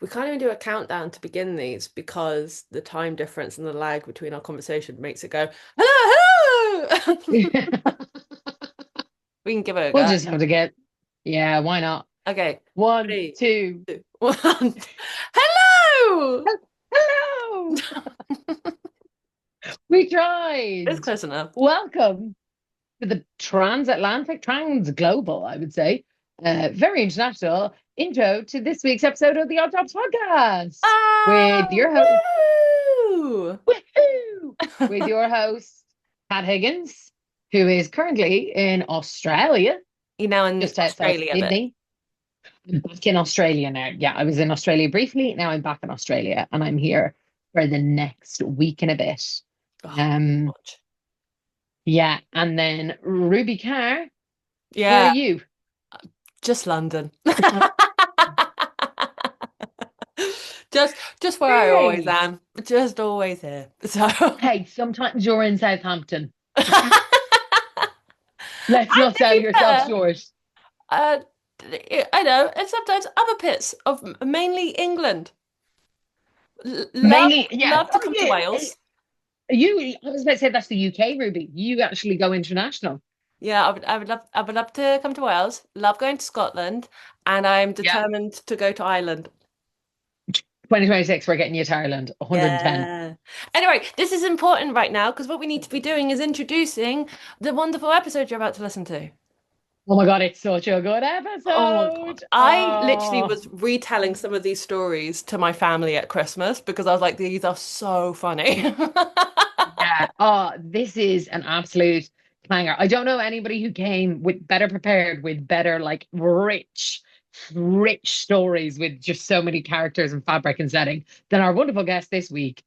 We can't even do a countdown to begin these because the time difference and the lag between our conversation makes it go, hello, hello. We can give it a We'll go. just have to get, yeah, why not? Okay, One, three, two, two, one. Hello! hello! We It's tried. close enough. Welcome to the transatlantic, transglobal, I would say, very international intro to this week's episode of the Odd Jobs podcast with Oh, your host, woo! woohoo, with your host, Pat Higgins, who is currently in Australia, You know, in just outside Australia, but Sydney. I'm back in Australia now. Yeah, I was in Australia briefly. Now I'm back in Australia and I'm here for the next week and a bit. oh, Um, much. yeah, and then Ruby Carr, where are Yeah, you? just London. Just where I always Hey, am. Just always here. So hey, sometimes you're in Southampton. and Let's not to sell be yourself fair, short. uh, I know, and sometimes other bits of mainly England. Love, Mainly, yeah. love to Oh, come to yeah. Wales. I was about to say that's the UK, Ruby. You actually go international. Yeah, I would love to come to Wales. Love going to Scotland, and I'm Yeah. determined to go to Ireland. 2026, we're getting you to Ireland, 110. Yeah. Anyway, this is important right now because what we need to be doing is introducing the wonderful episode you're about to listen to. Oh my God, it's such a good Oh my God. episode. I literally Oh. was retelling some of these stories to my family at Christmas because I was like, these are so funny. Yeah. Oh, this is an absolute clanger. I don't know anybody who came with better prepared with better, like rich stories with just so many characters and fabric and setting than our wonderful guest this week,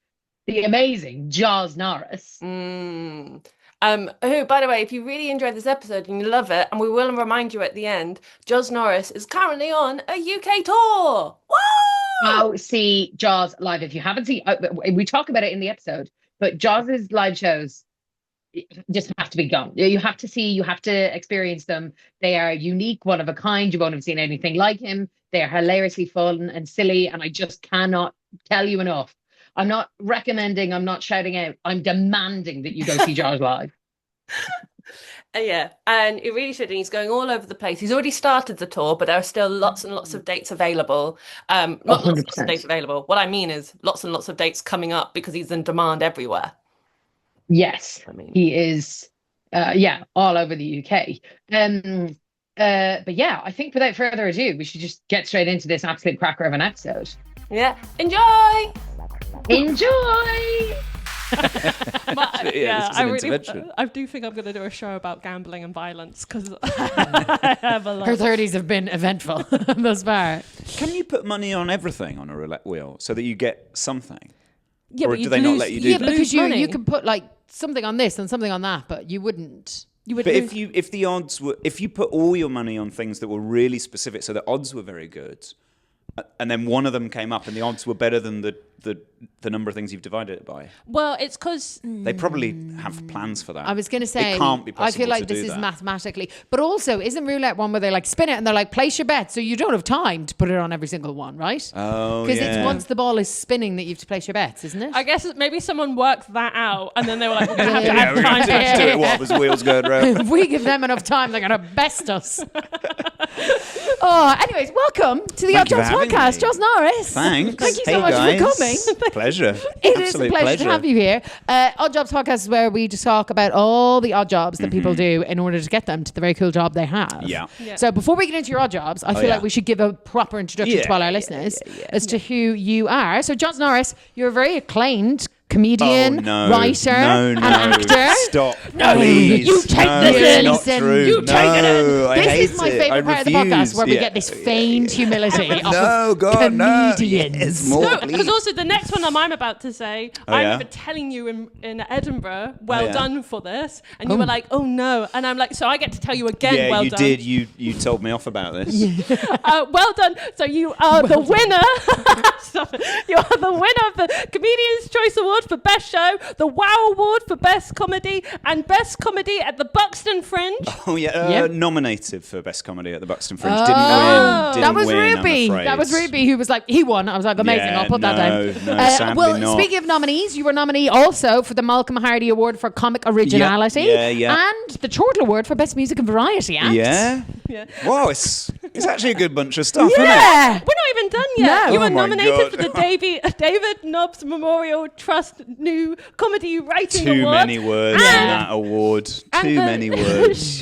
the amazing Joz Norris. Mm. Who, by the way, if you really enjoyed this episode and you love it, and we will remind you at the end, Joz Norris is currently on a UK tour. Woo! Oh, see Jaws live. If you haven't seen, we talk about it in the episode, but Jaws's live shows just have to be gone. You have to see, you have to experience them. They are unique, one of a kind. You won't have seen anything like him. They are hilariously fun and silly, and I just cannot tell you enough. I'm not recommending, I'm not shouting out, I'm demanding that you go see Jaws live. Yeah, and it really should. And he's going all over the place. He's already started the tour, but there are still lots and lots of dates available. Not lots and lots of dates 100%. available. What I mean is lots and lots of dates coming up because he's in demand everywhere. Yes, I mean, he is. Yeah, all over the UK. But yeah, I think without further ado, we should just get straight into this absolute cracker of an episode. yeah, enjoy. Enjoy! But Yeah, this yeah, is an intervention. I do think I'm going to do a show about gambling and violence because I have a Her lot. 30s have been eventful thus far. Can you put money on everything on a roulette wheel so that you get something? Yeah, Or but do you'd they not lose, let you do Yeah, that? because lose money. you can put like something on this and something on that, but you wouldn't. You would But lose. if the odds were, if you put all your money on things that were really specific, so the odds were very good, and then one of them came up and the odds were better than the number of things you've divided it by, Well, it's because they probably have plans for that. I was going to say, it can't be I possible feel like to this do is that. mathematically, but also isn't roulette one where they like spin it and they're like, place your bet, so you don't have time to put it on every single one, right? Oh, Because yeah. it's once the ball is spinning that you have to place your bets, isn't it? I guess maybe someone worked that out and then they were like, we're going to have to Yeah, add we're time. going to have to do it while there's wheels going round. If we give them enough time, they're going to best us. Oh, anyways, welcome to the Odd Thank you for Jobs having podcast. me. Joz Norris. Thanks. Thank you so Hey, much guys. for coming. Pleasure. It is Absolute a pleasure to have you here. Odd Jobs podcast is where we just talk about all the odd jobs that people do in order to get them to the very cool job they have. Mm-hmm. Yeah. Yeah. So before we get into your odd jobs, I feel yeah. like we should give a proper introduction Yeah, to all our yeah, listeners yeah. as to who you are. So Joz Norris, you're a very acclaimed comedian, Oh, no. writer, No, and no. actor. Stop. No, please. you take no, this it's in. not Listen, true. you take it in. No, I This hate is my it. favourite I part of the podcast refuse. where we Yeah. get this feigned humility off No, of God, no. comedians. Yes, more, No, please. because also the next one I'm about to say, Oh, I yeah? remember telling you in Edinburgh, well yeah? done for this, and you were like, oh no, and I'm like, so I get to tell you again, Yeah, well you done. did. You told me off about this. Well done. So you are the winner. Stop it. You are the winner of the Comedian's Choice Award for Best Show, the Wow Award for Best Comedy, and Best Comedy at the Buxton Fringe. Oh yeah, Yep. nominated for Best Comedy at the Buxton Fringe. Oh. Didn't win. Didn't That was win, I'm Ruby. afraid. That was Ruby who was like, he won. I was like, amazing. Yeah, I'll put that no, down. no, sadly well, not. speaking of nominees, you were nominee also for the Malcolm Hardy Award for Comic Originality. Yeah. And the Chortle Award for Best Music and Variety Act. Yeah. Yeah. Wow, it's actually a good bunch of stuff, isn't it? Yeah. We're not even done yet. No. You were Oh my nominated God. for the David Nobbs Memorial Trust New Comedy Writing Too Award. many words in And- that award. and Too the many words.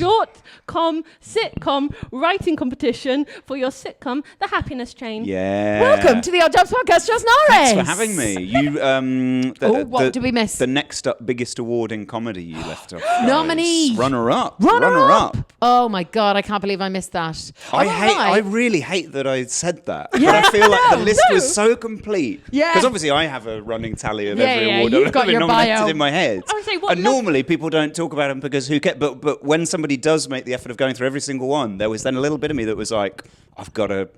sitcom writing competition for your sitcom, The Happiness Chain. Yeah. Welcome to the Odd Jobs Podcast, Joz Norris. Thanks for having me. You, what did we miss? The next up biggest award in comedy you left off. Nominee. Runner up. Runner-up. Oh my God, I can't believe I missed that. I really hate that I said that. But I feel like the list was so complete. Yeah. Because obviously I have a running tally of Yeah, every yeah, award you've I've got been your nominated bio. in my head. I would say, what And love- normally people don't talk about them because who cares? But when somebody does make the effort of going through every single one, there was then a little bit of me that was like, I've got to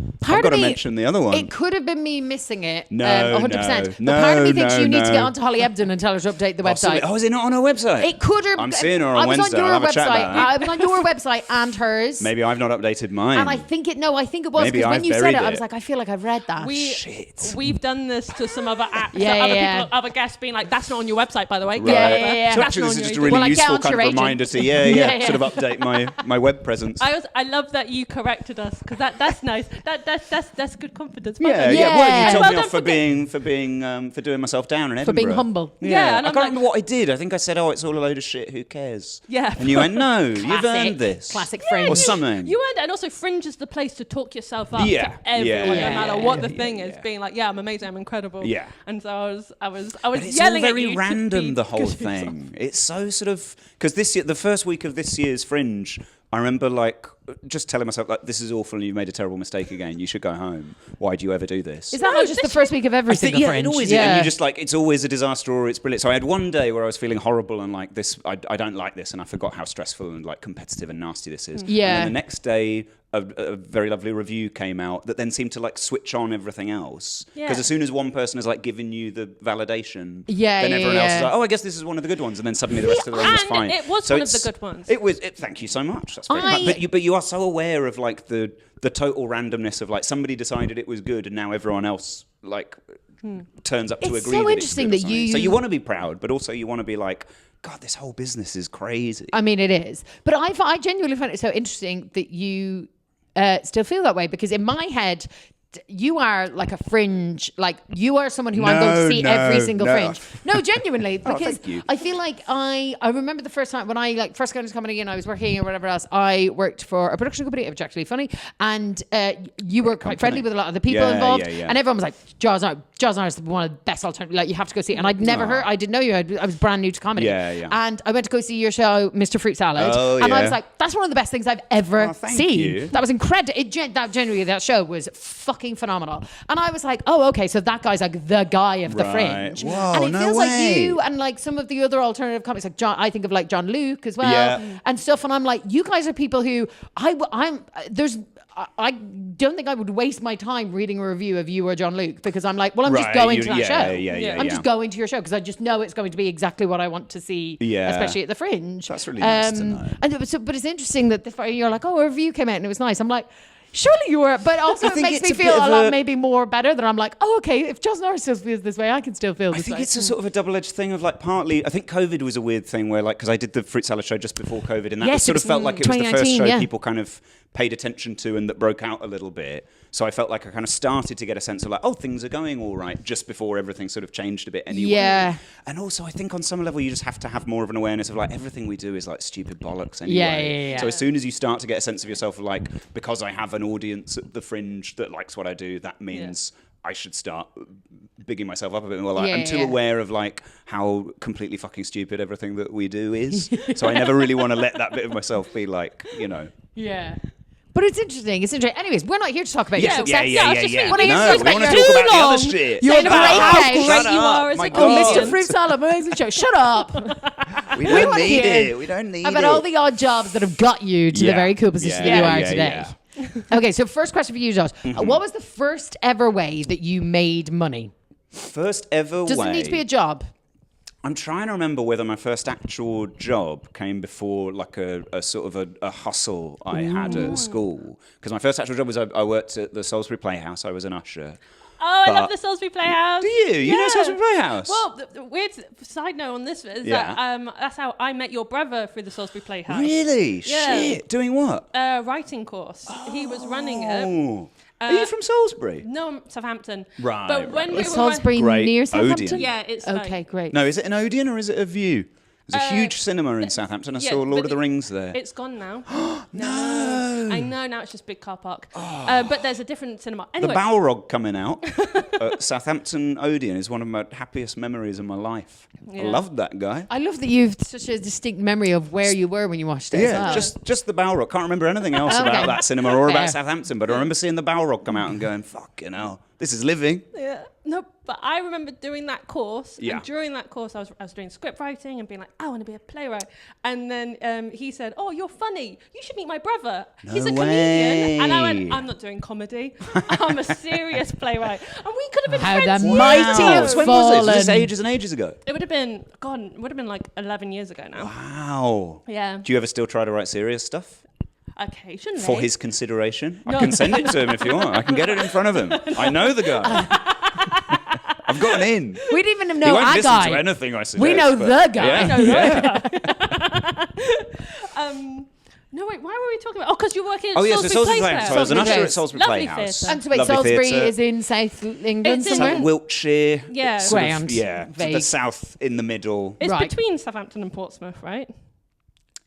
mention the other one. It could have been me missing it. No, 100%. no, But part of me no, thinks no, you need to no. get onto Holly Ebden and tell her to update the website. Oh, is it not on her website? It could have. I'm seeing her on I was Wednesday. on your I'll have a chat website. about that. I was on your website and hers. Maybe I've not updated mine. And I think it was Maybe because when I've you said buried it, I it. was like, I feel like I've read that. Shit. We've done this to some other apps. Yeah, other yeah. people, other guests being like, "That's not on your website, by the way." Right. Yeah. So That's actually, not this on is just your a really Well, I get useful onto kind your of agent. reminder to Yeah. sort of update my web presence. I love that you corrected us because that's nice. That's good confidence. Yeah, Well done. yeah. Well, you Yeah. told Well me done off for for doing myself down in Edinburgh. For being humble. Yeah, and I I'm can't like- remember what I did. I think I said, "Oh, it's all a load of shit. Who cares?" Yeah. And you went, "No, you've Classic. earned this." Classic Yeah, Fringe. Or something. You earned it, and also Fringe is the place to talk yourself up Yeah, to everyone, yeah, no matter yeah, what the yeah, thing yeah, is. yeah. Being like, "Yeah, I'm amazing, I'm incredible." Yeah. And so I was But it's yelling all at you very to random, be the whole good at yourself. thing. It's so sort of because this year, the first week of this year's Fringe, I remember like just telling myself like, "This is awful, and you made a terrible mistake again. You should go home. Why do you ever do this?" Is that not just the first week of every I think, single yeah, Fringe? it always is. And you just like, it's always a disaster or it's brilliant. So I had one day where I was feeling horrible and like this, I don't like this, and I forgot how stressful and like competitive and nasty this is. Yeah. And then the next day, a very lovely review came out that then seemed to like switch on everything else. Yeah. Because as soon as one person has like given you the validation, Yeah, then yeah, everyone else yeah. is like, oh, I guess this is one of the good ones, and then suddenly the rest of the room was And fine. it was So one of the it's- good ones. It was. Thank you so much. That's very kind. But you are so aware of like the total randomness of like somebody decided it was good and now everyone else like turns up to It's agree. so that interesting it's good or that something. you- So you want to be proud, but also you want to be like, God, this whole business is crazy. I mean, it is. But I genuinely find it so interesting that you still feel that way, because in my head, you are like a Fringe, like you are someone who I'm going to see every single Fringe. No, genuinely, because thank you. I feel like I remember the first time when I like first got into comedy and I was working or whatever else, I worked for a production company, it was actually funny, and you were quite friendly with a lot of the people Yeah, involved, yeah, yeah. and everyone was like, Joz Norris is one of the best alternatives, like you have to go see it. And I'd never heard, I didn't know you, I was brand new to comedy. Yeah, yeah. And I went to go see your show, Mr. Fruit Salad, Oh, and I yeah. was like, that's one of the best things I've ever Oh, thank seen. you. That was incredible. That show was fucking phenomenal. And I was like, oh, okay, so that guy's like the guy of the Right. Fringe. Whoa, and it no feels way. like you and like some of the other alternative comics, like John, I think of like John Luke as well, Yeah. and stuff. And I'm like, you guys are people who I don't think I would waste my time reading a review of you or John Luke, because I'm like, well, I'm just Right, going you- to that yeah, show. yeah, I'm just going to your show because I just know it's going to be exactly what I want to see, Yeah. especially at the Fringe. That's really nice to know. And but it's interesting that you're like, oh, a review came out and it was nice. I'm like, surely you were, but also I it think makes me it's a feel bit a of lot a- maybe more better that I'm like, oh, okay, if Joz Norris still feels this way, I can still feel I this think way. it's a sort of a double-edged thing of like partly, I think COVID was a weird thing where like, because I did the Fruit Salad show just before COVID, and that Yes, sort of it's felt like it was the first 2019, show yeah. people kind of paid attention to and that broke out a little bit. So I felt like I kind of started to get a sense of like, oh, things are going all right just before everything sort of changed a bit anyway. Yeah. And also I think on some level you just have to have more of an awareness of like everything we do is like stupid bollocks anyway. Yeah. So as soon as you start to get a sense of yourself of like, because I have an audience at the Fringe that likes what I do, that means I should start bigging myself up a bit more. Like, I'm too aware of like how completely fucking stupid everything that we do is. So I never really want to let that bit of myself be like, you know. Yeah. But it's interesting. Anyways, we're not here to talk about your Yeah, success. yeah, I was just thinking, What are you No, supposed we to want to make talk your- about the other too shit. You're Saying about how great. great Shut you up. are as My a God. Oh, comedian. Mr. Fruit Salad, amazing show. Shut up. We wanna don't need hear it. We don't need About it. all the odd jobs that have got you to the Yeah. very cool position Yeah, that you are yeah, today. Okay, so first question for you, Josh. What was the first ever way that you made money? First ever Doesn't way. need to be a job. I'm trying to remember whether my first actual job came before like a sort of a hustle I had at school. Because my first actual job was I worked at the Salisbury Playhouse. I was an usher. Oh, I love the Salisbury Playhouse. Do you? You know Salisbury Playhouse? Well, the weird side note on this is that that's how I met your brother through the Salisbury Playhouse. Really? Yeah. Shit. Doing what? Writing course. He was running it. Are you from Salisbury? No, I'm Southampton. Right. But when we Is were Salisbury Great. near Southampton? Odeon. yeah, it's Okay, great. No, is it an Odeon or is it a View? There's a huge cinema in Southampton. I saw Lord but of the Rings there. It's gone now. No. I know, now it's just big car park. But there's a different cinema. The Anyway, Balrog coming out at Southampton Odeon is one of my happiest memories of my life. I loved that guy. I love that you've such a distinct memory of where you were when you watched it. Yeah, as well. just the Balrog. Can't remember anything else Okay. about that cinema or Fair. about Southampton, but I remember seeing the Balrog come out and going, fucking hell, this is living. yeah, no, but I remember doing that course. Yeah. And during that course, I was doing script writing and being like, I want to be a playwright. And then he said, oh, you're funny. You should meet my brother. He's a No comedian. And I way. went, I'm not doing comedy. I'm a serious playwright. And we could have been How friends. the years mighty ago. have When was this? Was this fallen. ages and ages ago? It would have been, God, it would have been like 11 years ago now. Wow. Yeah. Do you ever still try to write serious stuff? Occasionally. For his consideration? I can send it to him if you want. I can get it in front of him. I know the guy. I've got an in. We didn't even He know won't our listen guy. to anything I suggest. We know but- the guy. Yeah. No, wait, why were we talking about? Oh, because you're working at Oh, yes, so Salisbury Salisbury Playhouse. Playhouse. So I was an Salisbury usher at Place. Salisbury Lovely Playhouse. theatre. And so wait, Lovely Salisbury theatre. is in South England It's in somewhere? Like Wiltshire. Yeah. sort of- Grand. Yeah. Vague. The south in the middle. It's Right. between Southampton and Portsmouth, right?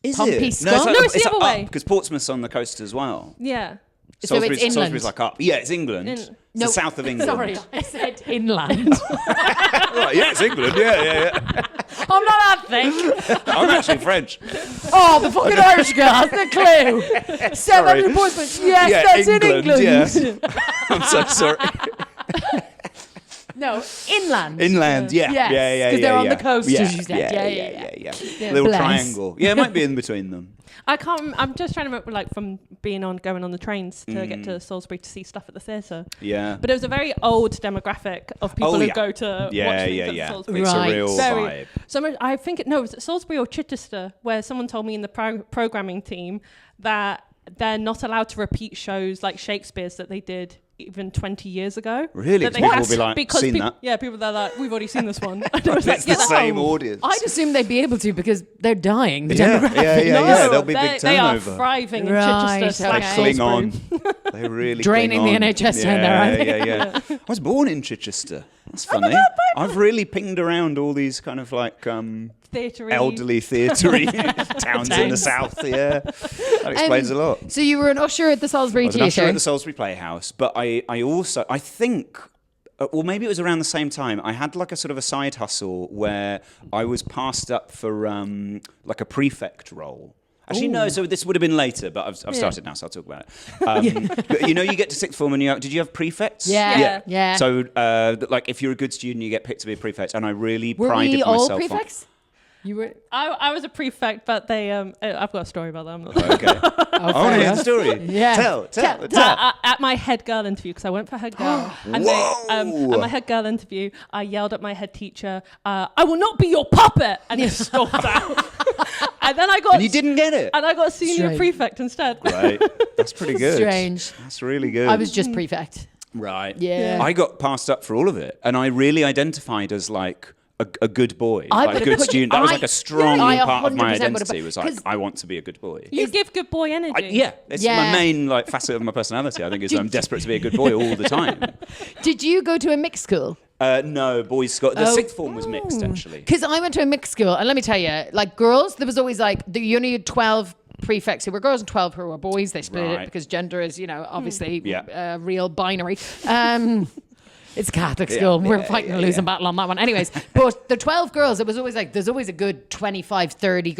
Is Pompey it? No, it's, Scone? like No, it's the other way. because Portsmouth's on the coast as well. Yeah. So it's inland. Salisbury's like up. Yeah, it's England. In- It's No, the south of England. Sorry, I said inland. Right, yeah, it's England. Yeah. I'm not that thick. I'm actually French. Oh, the fucking Irish girl has the clue. Southampton, Portsmouth. Yes, Yeah, that's England, in England. yeah. I'm so sorry. No, inland. Inland, yeah. Yes, Yeah. 'cause they're on the yeah. coast, yeah, as you said. Yeah. Little Bless. triangle. Yeah, it might be in between them. I can't. I'm just trying to remember, like, from going on the trains to get to Salisbury to see stuff at the theatre. Yeah. But it was a very old demographic of people who yeah. go to Yeah, watch things yeah, at yeah. Salisbury. It's Right. a real Very. vibe. So I think it was Salisbury or Chichester, where someone told me in the programming team that they're not allowed to repeat shows like Shakespeare's that they did even 20 years ago. Really? That they People had will be to- like, because "Seen peop- that?" Yeah, people, they're like, we've already seen this one. And I was like, It's yeah, the that's same old. audience. I'd assume they'd be able to because they're dying. The Yeah, demographic. yeah. There'll be they, big they are turnover. thriving in Right, Chichester okay. They / cling Salisbury. on. They really Draining cling the on. NHS down there, aren't they? Yeah. I was born in Chichester. That's funny. I've really pinged around all these kind of like Theatre-y. elderly theatery towns in the south. Yeah, that explains a lot. So you were an usher at the Salisbury I was an usher Theatre. at the Salisbury Playhouse, but I also, I think, or maybe it was around the same time, I had like a sort of a side hustle where I was passed up for like a prefect role. Actually, no, so this would have been later, but I've started now, so I'll talk about it. But you know, you get to sixth form and did you have prefects? Yeah. So, like, if you're a good student, you get picked to be a prefect, and I really Were prided we all myself prefects? You were. I was a prefect, but they I've got a story about them. on. Okay. I want to hear the story. Yeah. Tell. At my head girl interview, because I went for head girl, and at my head girl interview, I yelled at my head teacher, "I will not be your puppet," and he stormed out. And then I got And you didn't get it. and I got senior Strange. prefect instead. Right. That's pretty good. Strange. That's really good. I was just prefect. Right. Yeah. I got passed up for all of it, and I really identified as like a good boy, I like a would've good put you- student. That was I- like a strong I part of my 100% would've identity. put- Was like, 'cause- I want to be a good boy. You give good boy energy. Yeah, it's Yeah. my main like facet of my personality. I think is I'm desperate to be a good boy all the time. Did you go to a mixed school? No, boys got the Oh. sixth form was mixed actually. Because I went to a mixed school, and let me tell you, like girls, there was always like you only had 12 prefects who were girls and 12 who were boys. They split it Right. because gender is, obviously Yeah. real binary. It's a Catholic school. We're fighting a losing battle on that one. Anyways, but the 12 girls, it was always like, there's always a good 25, 30,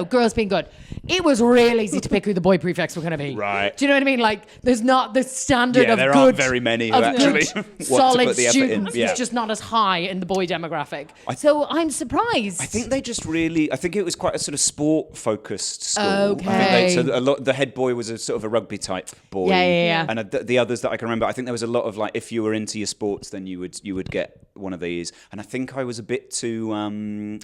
girls being good. It was real easy to pick who the boy prefects were going to be. Right. Do you know what I mean? Like, there's not the standard of there good. aren't very many who of actually good, want to solid put the effort in. students. Yeah. It's just not as high in the boy demographic. So I'm surprised. I think they just really. I think it was quite a sort of sport-focused school. Okay. I think so a lot. The head boy was a sort of a rugby type boy. Yeah. And the others that I can remember, I think there was a lot of like, if you were into your sport, sports, then you would get one of these. And I think I was a bit too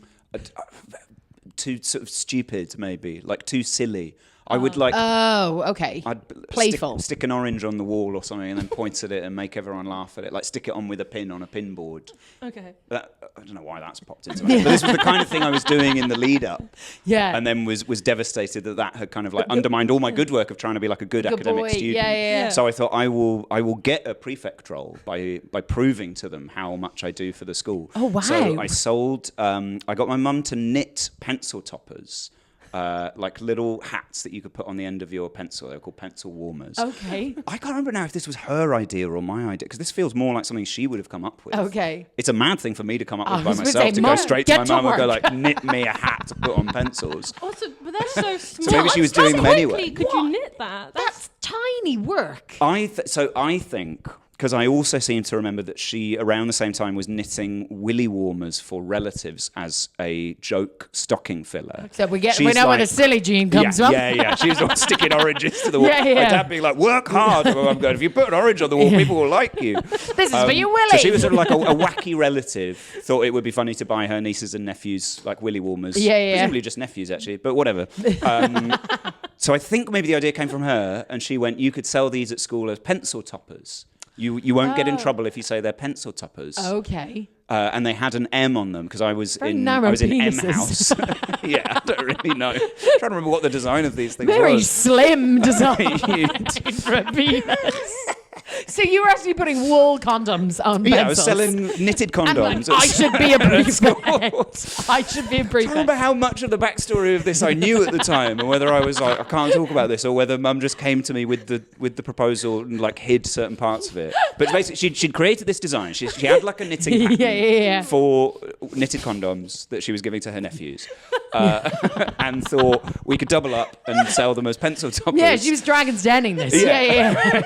sort of stupid, maybe, like too silly. I would like. Oh, okay. I'd Playful. Stick an orange on the wall or something, and then point at it and make everyone laugh at it. Like stick it on with a pin on a pin board. Okay. I don't know why that's popped into my head, but this was the kind of thing I was doing in the lead up. Yeah. And then was devastated that had kind of like undermined all my good work of trying to be like a good academic boy. student. Yeah. So I thought I will get a prefect role by proving to them how much I do for the school. Oh, wow. So I sold. I got my mum to knit pencil toppers. Like little hats that you could put on the end of your pencil. They were called pencil warmers. Okay. I can't remember now if this was her idea or my idea, because this feels more like something she would have come up with. Okay. It's a mad thing for me to come up I with by was gonna myself, say, to Mum, go straight to get my to mum and go work. like, knit me a hat to put on pencils. Also, but that's so small. So maybe she was doing them anyway. Could you knit that? That's tiny work. I think, because I also seem to remember that she, around the same time, was knitting willy warmers for relatives as a joke stocking filler. So we know She's where the silly gene comes from. Yeah. She was the one sticking oranges to the wall. Yeah. My dad being like, work hard. And I'm going, if you put an orange on the wall, people will like you. This is for you, Willy. So she was sort of like a wacky relative, thought it would be funny to buy her nieces and nephews like willy warmers. Yeah. Presumably just nephews, actually, but whatever. So I think maybe the idea came from her, and she went, you could sell these at school as pencil toppers. You won't get in trouble if you say they're pencil toppers. Okay. And they had an M on them because I was in narrow M penises. House. Yeah, I don't really know. I'm trying to remember what the design of these things Very was. slim design Huge. for a penis. So you were actually putting wool condoms on pencils. Yeah, I was selling knitted And condoms. like, I should be a school. prefect. I should be a I prefect. remember how much of the backstory of this I knew at the time, and whether I was like, I can't talk about this, or whether Mum just came to me with the proposal and like hid certain parts of it. But basically, she'd created this design. She had like a knitting pattern Yeah. for knitted condoms that she was giving to her nephews, and thought we could double up and sell them as pencil toppers. Yeah, she was Dragon's Denning this. Yeah.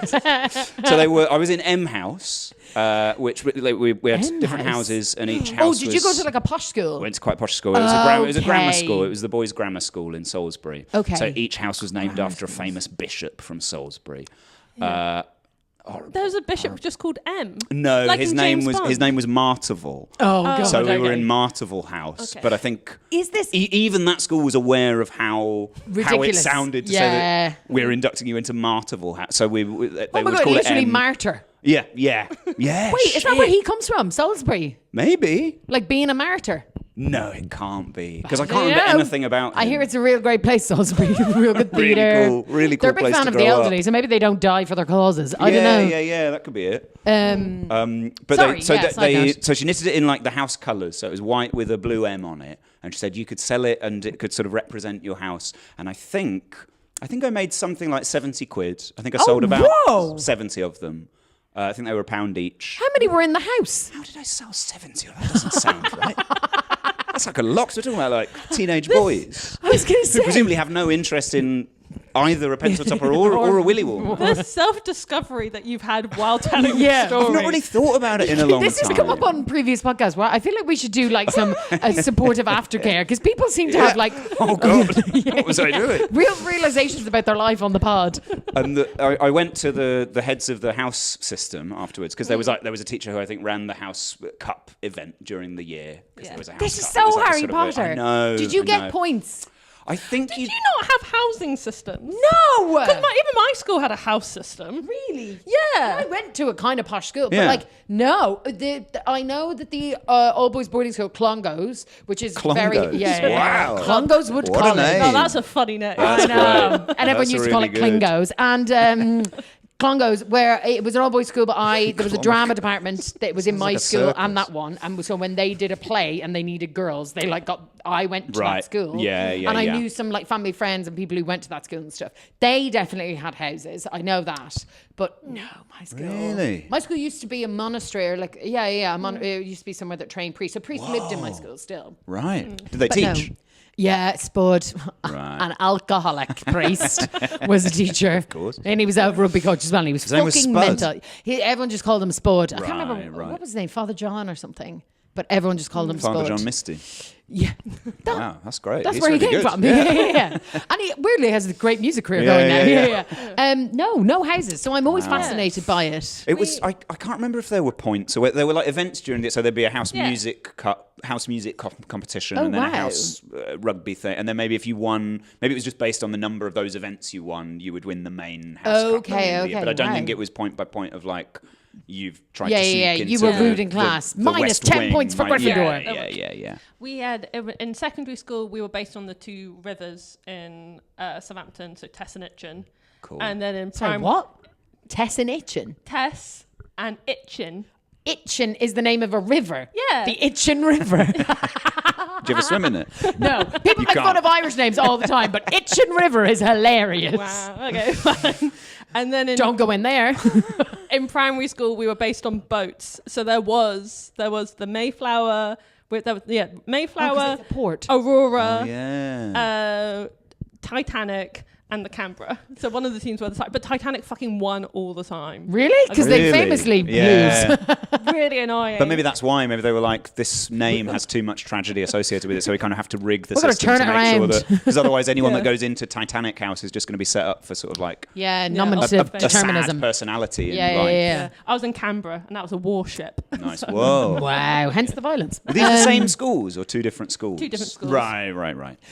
So they were. I was in M House, which we had M different House? houses, and each house. Oh, did you go to like a posh school? Went to quite a posh school. It was a grammar Okay. school. It was the boys' grammar school in Salisbury. Okay. So each house was named after a famous bishop from Salisbury. There's a bishop just called M. No, Like his in name James was Bond. Martyrville. Oh, God. So we were okay. in Martyville House, Okay. but I think Is this... even that school was aware of how it Ridiculous. sounded to say Yeah. that we're inducting you into Martyville House. So they Oh would my God, call it literally M. martyr. Yeah. Wait, is that where he comes from? Salisbury? Maybe. Like being a martyr? No, it can't be, because I I can't don't remember know. anything about him. I hear it's a real great place, Salisbury. Real good Really theatre. cool- really They're a cool big place fan to of the grow elderly, up. so maybe they don't die for their causes. I don't know. Yeah, that could be it. But Sorry, side note. so she knitted it in like the house colours, so it was white with a blue M on it, and she said you could sell it and it could sort of represent your house. And I think I made something like 70 quid. I think I sold about whoa. 70 of them. I think they were £1 each. How many were in the house? How did I sell 70? That doesn't sound right. That's like a lot. So we're talking about like teenage boys I was going to who say. presumably have no interest in either a pencil topper or a willy warmer. The self-discovery that you've had while telling Yeah. the story. I've not really thought about it in a long This time. has come up on previous podcasts where I feel like we should do like some supportive aftercare because people seem to have like Oh God, what was I doing? real realizations about their life on the pod. And I went to the heads of the house system afterwards because there was a teacher who I think ran the house cup event during the year. Yeah. There was a house This is cup. It so was like a Harry sort of Potter. I know. Did you I get know. points? I think Did you not have housing systems? No. 'Cause even my school had a house system. Really? Yeah. I went to a kind of posh school, but Yeah. like no. I know that the all boys boarding school Clongowes, which is very Clongowes? Wow. Clongowes Wood What a College. name. Oh, that's a funny name. That's I know. great. And everyone That's used to call really it good. Klingos. And Clongowes, where it was an all boys school, but there was a drama department that was in my like a school circus. and that one. And so when they did a play and they needed girls, I went to that Right. school. Yeah, And I yeah. knew some like family friends and people who went to that school and stuff. They definitely had houses. I know that. But no, my school. Really? My school used to be a monastery, or like, it used to be somewhere that trained priests. So priests lived in my school still. Right. Did they But no. teach? Yeah, Spud, Right. an alcoholic priest, was a teacher. Of course. And he was a rugby coach as well. And he was His name was fucking Spud? mental. Everyone just called him Spud. I can't Right, remember, right. what was his name? Father John or something. but everyone just called him Father Spud. John Misty. Yeah. Wow, that's great. That's He's where he really came good. from. Yeah. And he weirdly has a great music career going now. Yeah. No houses. So I'm always fascinated by it. It was. I can't remember if there were points or there were like events during it. So there'd be a house music competition, and then a house rugby thing, and then maybe if you won, maybe it was just based on the number of those events you won, you would win the main house. Okay. But I don't think it was point by point of like you've tried to sneak into you were rude in class. the Minus West 10 Wing, points for Gryffindor. Yeah. We had in secondary school. We were based on the two rivers in Southampton, so Tess and Itchen. Cool. And then in Sorry, what? Tess and Itchen? Tess and Itchen. Itchen is the name of a river. Yeah. The Itchen River. Do you ever swim in it? No. People make fun of Irish names all the time, but Itchen River is hilarious. Wow. Okay. Fine. And then Don't go in there. in primary school, we were based on boats. So there was the Mayflower. Mayflower, it's a port. Aurora, Titanic, and the Canberra. So one of the teams were but Titanic fucking won all the time. Really? Because they famously lose. Really annoying. But maybe that's why. Maybe they were like, this name has too much tragedy associated with it, so we kind of have to rig the We're gonna system turn to it make sure around. that, because otherwise anyone that goes into Titanic House is just going to be set up for sort of like nominative a determinism. sad personality. Yeah. I was in Canberra, and that was a warship. Nice. Whoa. Wow. Hence the violence. Are these the same schools or two different schools? Two different schools. Right.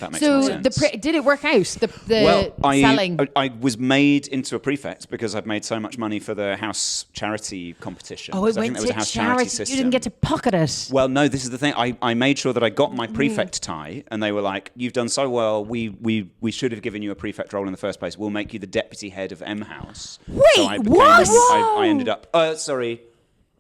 That makes more So sense. did it work out? The selling. I was made into a prefect because I'd made so much money for the house charity competition. Oh, it 'Cause I think went there was a to house charity. system. You didn't get to pocket it. Well, no, this is the thing. I made sure that I got my prefect tie, and they were like, "You've done so well. We should have given you a prefect role in the first place. We'll make you the deputy head of M House." Wait, what? I ended up.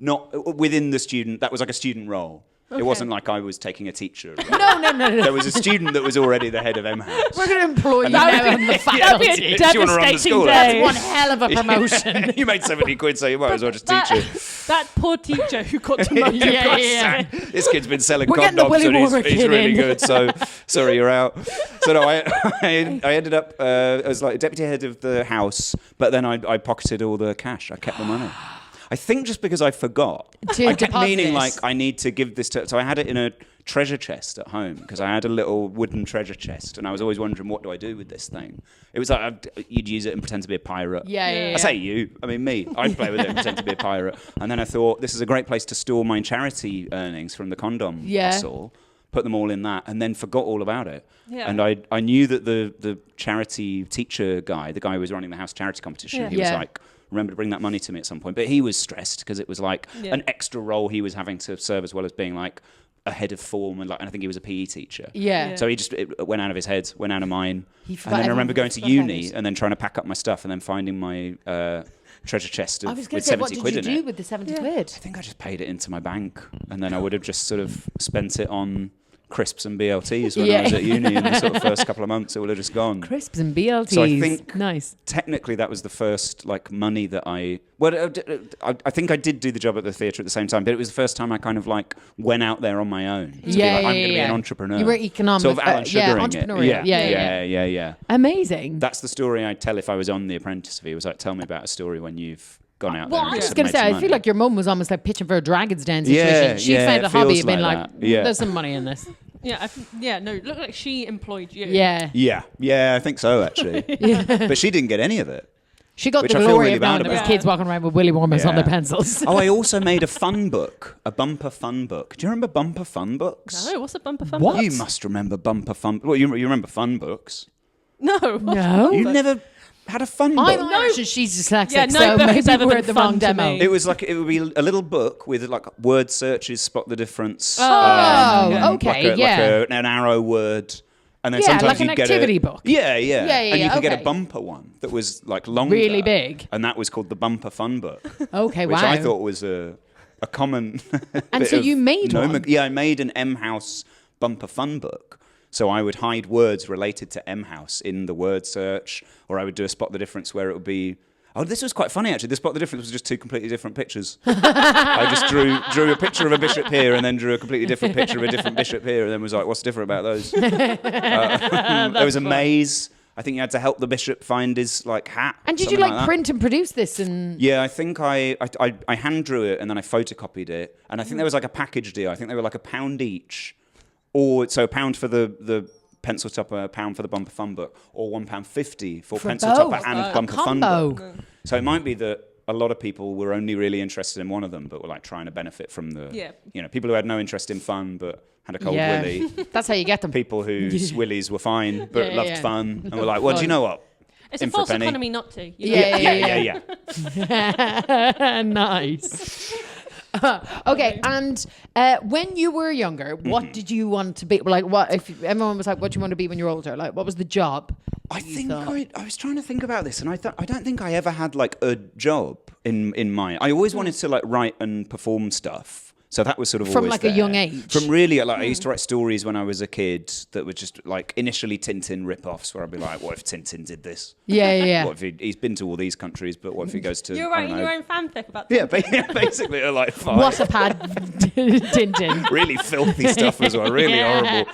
Not within the student. That was like a student role. Okay. It wasn't like I was taking a teacher. No. There was a student that was already the head of M House. We're going to employ you now on the faculty. That'd be a Do you wanna run the devastating school? day. One hell of a promotion. You made 70 quid, so you might as well just teach it. That poor teacher who got demoted. Yeah. This kid's been selling We're getting the condoms Willy and Warmer he's kid really in. good. So sorry, you're out. So no, I ended up as like deputy head of the house, but then I pocketed all the cash. I kept the money. I think just because I forgot. I kept meaning like I need to give this to. So I had it in a treasure chest at home because I had a little wooden treasure chest, and I was always wondering what do I do with this thing. It was like you'd use it and pretend to be a pirate. Yeah. I say you. I mean me. I'd play with it and pretend to be a pirate. And then I thought this is a great place to store my charity earnings from the condom I saw. Put them all in that, and then forgot all about it. Yeah. And I knew that the charity teacher guy, the guy who was running the house charity competition, he was like, remember to bring that money to me at some point. But he was stressed because it was like an extra role he was having to serve, as well as being like a head of form, and I think he was a PE teacher. Yeah. So it went out of his head, went out of mine. And then I remember going to uni and then trying to pack up my stuff and then finding my treasure chest with 70 quid in it. What did you do with the 70 quid? I think I just paid it into my bank, and then I would have just sort of spent it on crisps and BLTs when I was at uni in the sort of first couple of months. It would have just gone. Crisps and BLTs. So I think nice. Technically that was the first like money that I think I did do the job at the theatre at the same time, but it was the first time I kind of like went out there on my own. To be like, I'm going to be an entrepreneur. You were economic. Sort of Alan Sugaring entrepreneurial. Yeah. Amazing. That's the story I'd tell if I was on The Apprentice. If he was like, tell me about a story when you've gone out there. Well, I was going to say, I feel like your mum was almost like pitching for a Dragon's Den situation. Yeah, She found a hobby and been like, that. Yeah. there's some money in this. No, it looked like she employed you. Yeah, I think so actually. But she didn't get any of it. She got Which the I feel glory really of knowing bad there was about. kids walking around with Willy Warmers on their pencils. Oh, I also made a fun book, a bumper fun book. Do you remember bumper fun books? No, what's a bumper fun What? book? You must remember bumper fun. Well, you remember fun books. No. No. You never had a fun book. I'm Irish and she's dyslexic, Yeah, no so book maybe has ever we're been at the fun wrong to demo. me. It was like it would be a little book with like word searches, spot the difference. Oh, okay, like an arrow word. And then sometimes like an you'd get activity book. Yeah. And you could get okay. a bumper one that was like longer. Really big. And that was called the bumper fun book. Okay, Which wow. I thought was a common And bit so of you made one? Yeah, I made an M House bumper fun book. So I would hide words related to M House in the word search, or I would do a spot the difference where it would be. Oh, this was quite funny actually. The spot the difference was just two completely different pictures. I just drew a picture of a bishop here, and then drew a completely different picture of a different bishop here, and then was like, "What's different about those?" There was a maze. I think you had to help the bishop find his like hat. And did you something like that. print and produce this? And Yeah, I think I hand drew it and then I photocopied it. And I think there was like a package deal. I think they were like £1 each. Or so £1 for the pencil topper, £1 for the bumper fun book, or £1.50 for pencil both. topper and bumper fun combo. book. So it might be that a lot of people were only really interested in one of them, but were like trying to benefit from the, people who had no interest in fun but had a cold willy. That's how you get them. People whose willies were fine but loved fun and were like, well, do you know what? It's a false economy not to. Yeah. Nice. Okay, and when you were younger, what did you want to be? Like, what if everyone was like, "What do you want to be when you're older?" Like, what was the job? I think I was trying to think about this, and I don't think I ever had like a job in mind. I always wanted to like write and perform stuff. So that was sort of from always like there. a young age. From really, like, I used to write stories when I was a kid that were just like initially Tintin rip-offs, where I'd be like, "What if Tintin did this? Yeah. What if he's been to all these countries, but what if he goes to?" You're writing your own fanfic about. Yeah, basically, like five. What have had Tintin? Really filthy stuff as well. Really horrible.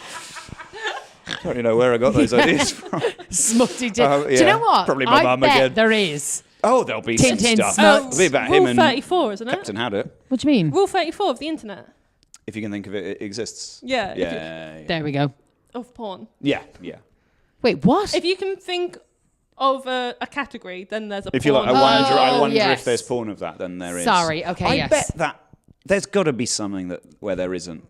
I don't really know where I got those ideas from. Smutty Tintin. Do you know what? Probably my mum again. There is. Oh, there'll be some Tintin stuff. smuts. It'll be about Rule him and 34, isn't it? Captain Haddock. What do you mean? Rule 34 of the internet. If you can think of it, it exists. Yeah. Yeah. There we go. Of porn. Yeah. Wait, what? If you can think of a category, then there's a If porn. you're like, I wonder yes. if there's porn of that, then there is. Sorry, okay, I yes. bet that there's got to be something where there isn't.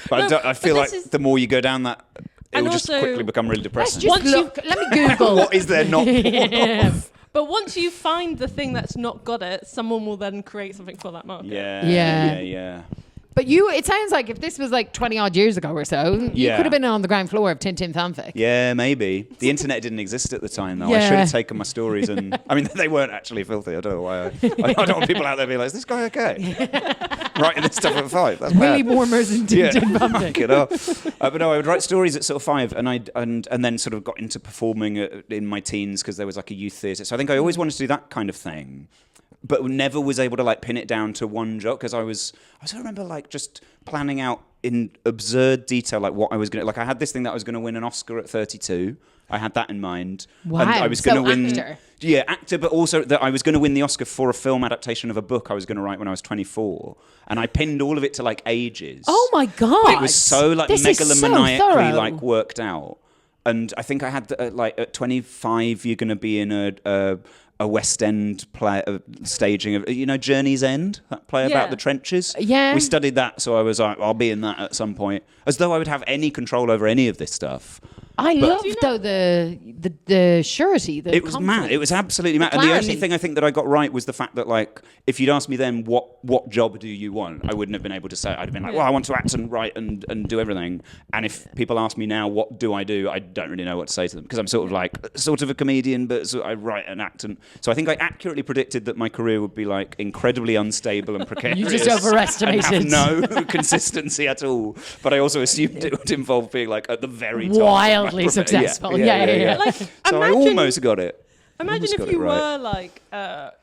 But I feel like the more you go down that, it will just also- quickly become really Let's depressing. just look. Let me Google. What is there not porn of? But once you find the thing that's not got it, someone will then create something for that market. Yeah. But it sounds like if this was like 20 odd years ago or so, you could have been on the ground floor of Tintin fanfic. Yeah, maybe. The internet didn't exist at the time, though. I Yeah. should have taken my stories and... I mean, they weren't actually filthy. I don't know why. I don't want people out there being like, is this guy okay? Writing this stuff at 5. That's Willy bad. warmers and Tintin fanfic. You know? But no, I would write stories at sort of 5 and then sort of got into performing in my teens because there was like a youth theatre. So I think I always wanted to do that kind of thing. But never was able to like pin it down to one job because I remember like just planning out in absurd detail like what I was going to, like I had this thing that I was going to win an Oscar at 32. I had that in mind. Wow. And I was going to win actor. Yeah, actor, but also that I was going to win the Oscar for a film adaptation of a book I was going to write when I was 24. And I pinned all of it to like ages. Oh my God. It was so like This is so megalomaniacally thorough. like worked out. And I think I had like at 25 you're going to be in a West End play staging of Journey's End, that play about the trenches. Yeah. We studied that, so I was like, I'll be in that at some point, as though I would have any control over any of this stuff. I loved though the surety. It was mad. It was absolutely mad. And the only thing I think that I got right was the fact that like if you'd asked me then what job do you want, I wouldn't have been able to say. I'd have been like, well, I want to act and write and do everything. And if people ask me now what do, I don't really know what to say to them because I'm sort of a comedian, but I write and act. And so I think I accurately predicted that my career would be like incredibly unstable and precarious. You just overestimated. And have no consistency at all. But I also assumed it would involve being like at the very top. Wildly successful. Yeah. Like, so I almost got it. Imagine if you were like,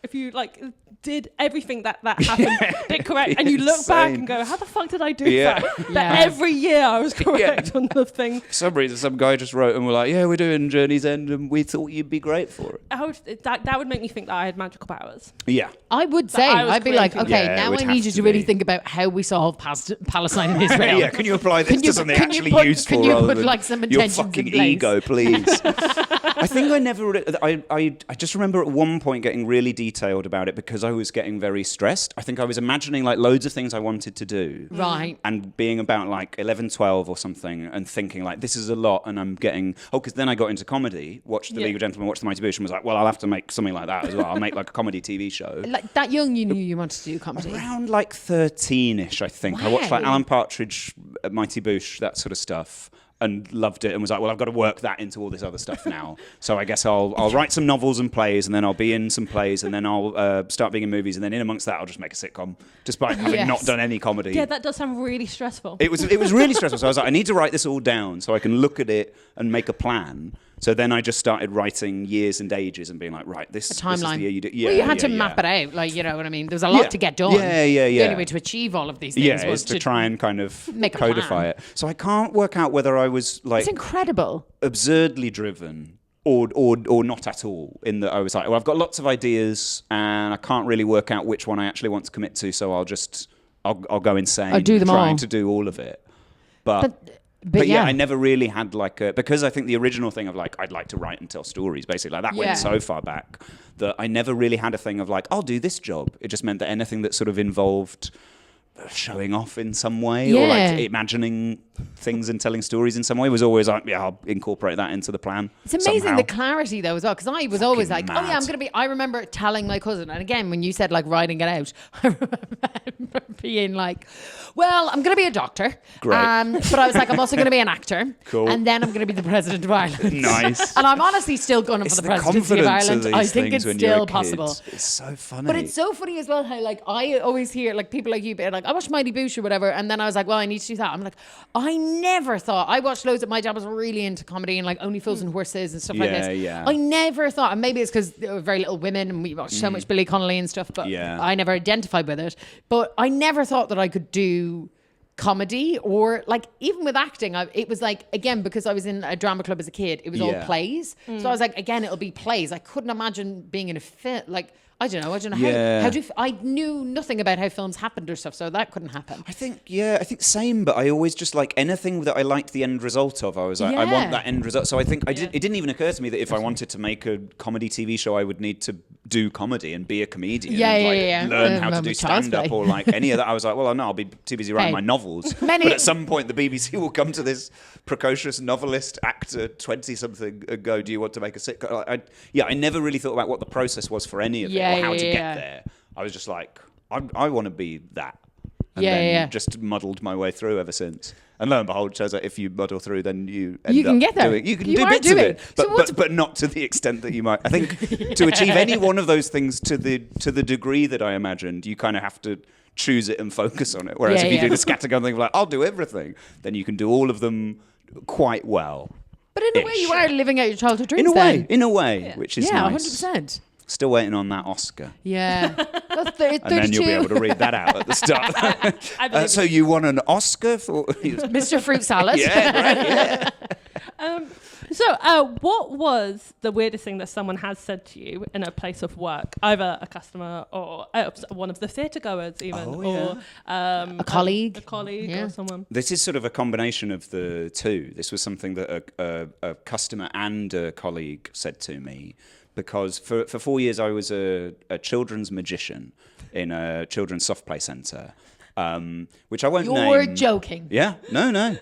if you like did everything that happened did correct, and you look back and go, how the fuck did I do that? That every year I was correct on the thing. For some reason, some guy just wrote and we're like, yeah, we're doing Journey's End, and we thought you'd be great for it. That would make me think that I had magical powers. Yeah. I would say, I'd be like, creating- okay, Yeah, it now would I have need you to to really be. think about how we solve Palestine and Israel. Yeah, can you apply this to something actually useful Can you rather put than like some your intentions fucking in place? ego, please? I think I never... I just remember at one point getting really detailed about it because I was getting very stressed. I think I was imagining like loads of things I wanted to do. Right. And being about like 11, 12 or something and thinking like, this is a lot and I'm getting... Oh, because then I got into comedy, watched The League of Gentlemen, watched The Mighty Boosh and was like, well, I'll have to make something like that as well. I'll make like a comedy TV show. Like that young, you knew you wanted to do comedy. Around like 13-ish, I think. I watched like Wow. Alan Partridge, Mighty Boosh, that sort of stuff, and loved it and was like, well, I've got to work that into all this other stuff now. So I guess I'll write some novels and plays, and then I'll be in some plays, and then I'll start being in movies, and then in amongst that, I'll just make a sitcom, despite having not done any comedy. Yeah, that does sound really stressful. It was really stressful. So I was like, I need to write this all down so I can look at it and make a plan. So then I just started writing years and ages and being like, right, this is the year you do. Yeah, well, you had to map it out, like, you know what I mean? There's a lot to get done. The only way to achieve all of these things was to try and kind of make a codify plan. it. So I can't work out whether I was like It's incredible. absurdly driven or not at all. In that I was like, well, I've got lots of ideas and I can't really work out which one I actually want to commit to. So I'll go insane. I'll do them trying all. to do all of it. But yeah, I never really had like because I think the original thing of like I'd like to write and tell stories, basically, like that went so far back that I never really had a thing of like I'll do this job. It just meant that anything that sort of involved showing off in some way or like imagining things and telling stories in some way was always like, yeah, I'll incorporate that into the plan. It's amazing somehow. the clarity though as well, because I was always like, mad. oh yeah, I'm gonna be. I remember telling my cousin, and again when you said like writing it out, I remember being like, well, I'm gonna be a doctor, Great. but I was like, I'm also gonna be an actor, Cool. and then I'm gonna be the president of Ireland. Nice. And I'm honestly still gunning for the presidency of Ireland. I think it's still possible. It's so funny. But it's so funny as well how like I always hear like people like you being like, I watched Mighty Boosh or whatever, and then I was like, well, I need to do that. I'm like, I never thought. I watched loads of. My dad was really into comedy and like Only Fools and Horses and stuff like this. Yeah. I never thought, and maybe it's because there were very little women and we watched so much Billy Connolly and stuff, but I never identified with it. But I never thought that I could do comedy or like even with acting. It was like, again, because I was in a drama club as a kid, it was all plays. So I was like, again, it'll be plays. I couldn't imagine being in a film. Like, I don't know how I knew nothing about how films happened or stuff, so that couldn't happen. I think same, but I always just like anything that I liked the end result of. I was like, I want that end result. So I think it didn't even occur to me that if I wanted to make a comedy TV show, I would need to do comedy and be a comedian and learn how to do stand-up or like any of that. I was like, well, no, I'll be too busy writing my novels. But at some point, the BBC will come to this precocious novelist actor 20-something and go, do you want to make a sitcom? I never really thought about what the process was for any of it. Or how to get there. I was just like, I want to be that. And then just muddled my way through ever since. And lo and behold, it shows that if you muddle through, then you can get there. You can do bits of it, but not to the extent that you might. I think to achieve any one of those things to the degree that I imagined, you kind of have to choose it and focus on it. Whereas if you do the scattergun thing, like I'll do everything, then you can do all of them quite well. But in a way, you are living out your childhood dreams. In a way, which is nice. 100%. Still waiting on that Oscar. Yeah. That's and then you'll be able to read that out at the start. So you won an Oscar for... Mr. Fruit Salad. Yeah, right, So what was the weirdest thing that someone has said to you in a place of work? Either a customer or one of the theatre goers even, or a colleague. Or someone. This is sort of a combination of the two. This was something that a customer and a colleague said to me. Because for 4 years I was a children's magician in a children's soft play centre, which I won't name. You're joking. Yeah, no.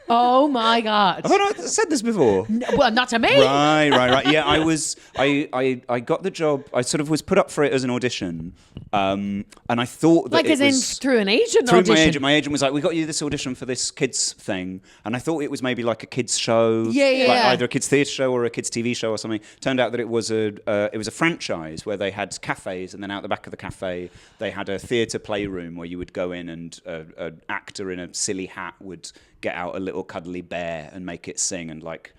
Oh my God. Have I not said this before? No, well, not to me. Right. Yeah, I got the job. I sort of was put up for it as an audition. And I thought that as in through an agent audition? My agent. My agent was like, we got you this audition for this kids thing. And I thought it was maybe like a kids show. Like either a kids theatre show or a kids TV show or something. Turned out that it was a franchise where they had cafes, and then out the back of the cafe they had a theatre playroom where you would go in and an actor in a silly hat would get out a little cuddly bear and make it sing and like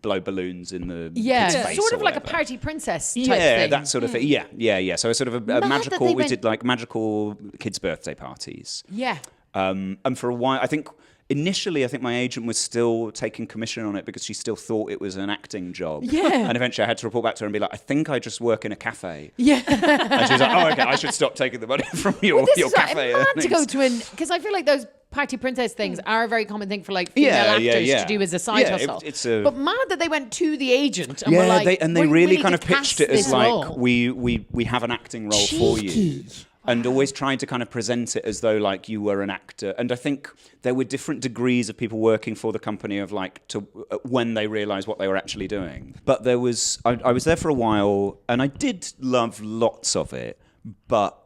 blow balloons in the kid's face sort of or like a whatever. party princess type thing. That sort of thing. Yeah. So sort of a magical. We did like magical kids' birthday parties. Yeah. And for a while, I think initially, my agent was still taking commission on it because she still thought it was an acting job. Yeah. And eventually I had to report back to her and be like, I think I just work in a cafe. Yeah. And she was like, oh, okay, I should stop taking the money from your cafe. Well, to go to because I feel like those party princess things are a very common thing for like female actors to do as a side hustle. But mad that they went to the agent and were like, they really kind of to pitched it as role. like we have an acting role for you. And always trying to kind of present it as though like you were an actor. And I think there were different degrees of people working for the company of like to when they realised what they were actually doing. But there was I was there for a while and I did love lots of it, but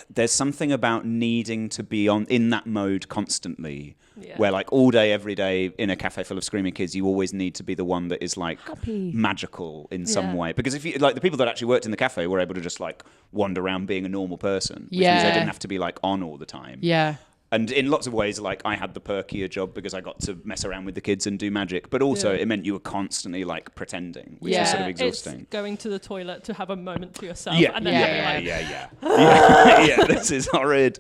there's something about needing to be in that mode constantly, where like all day, every day in a cafe full of screaming kids, you always need to be the one that is like magical in some way. Because if you like the people that actually worked in the cafe were able to just like wander around being a normal person, which means they didn't have to be like on all the time. Yeah. And in lots of ways, like, I had the perkier job because I got to mess around with the kids and do magic, but also it meant you were constantly like pretending, which is sort of exhausting. It's going to the toilet to have a moment to yourself. Yeah, And then yeah, this is horrid.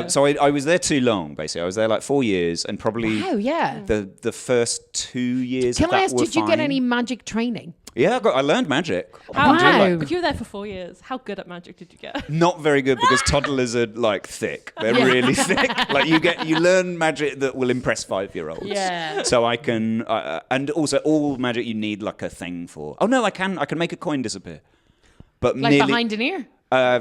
So I was there too long, basically. I was there like 4 years, and probably the first 2 years Can of that I ask, were did you get fine. any magic training? Yeah, I learned magic. Wow. If you were there for 4 years, how good at magic did you get? Not very good, because toddlers are like thick. They're really thick. Like you learn magic that will impress 5-year-olds. Yeah. So I can, and also all magic you need like a thing for. Oh no, I can make a coin disappear. But Like nearly, behind an ear?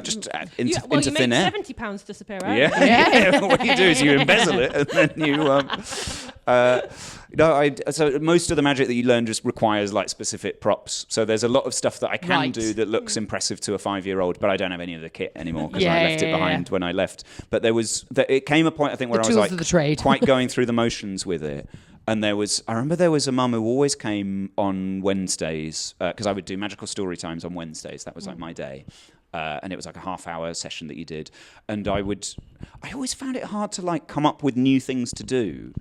just You into thin make air. £70 disappear, right? Yeah. What you do is you embezzle it, and then you. So most of the magic that you learn just requires like specific props. So there's a lot of stuff that I can do that looks impressive to a 5-year-old, but I don't have any of the kit anymore because I left it behind when I left. But it came a point, I think, where I was like quite going through the motions with it. And I remember there was a mum who always came on Wednesdays, because I would do magical story times on Wednesdays. That was like my day. And it was like a half-hour session that you did. And I always found it hard to like come up with new things to do.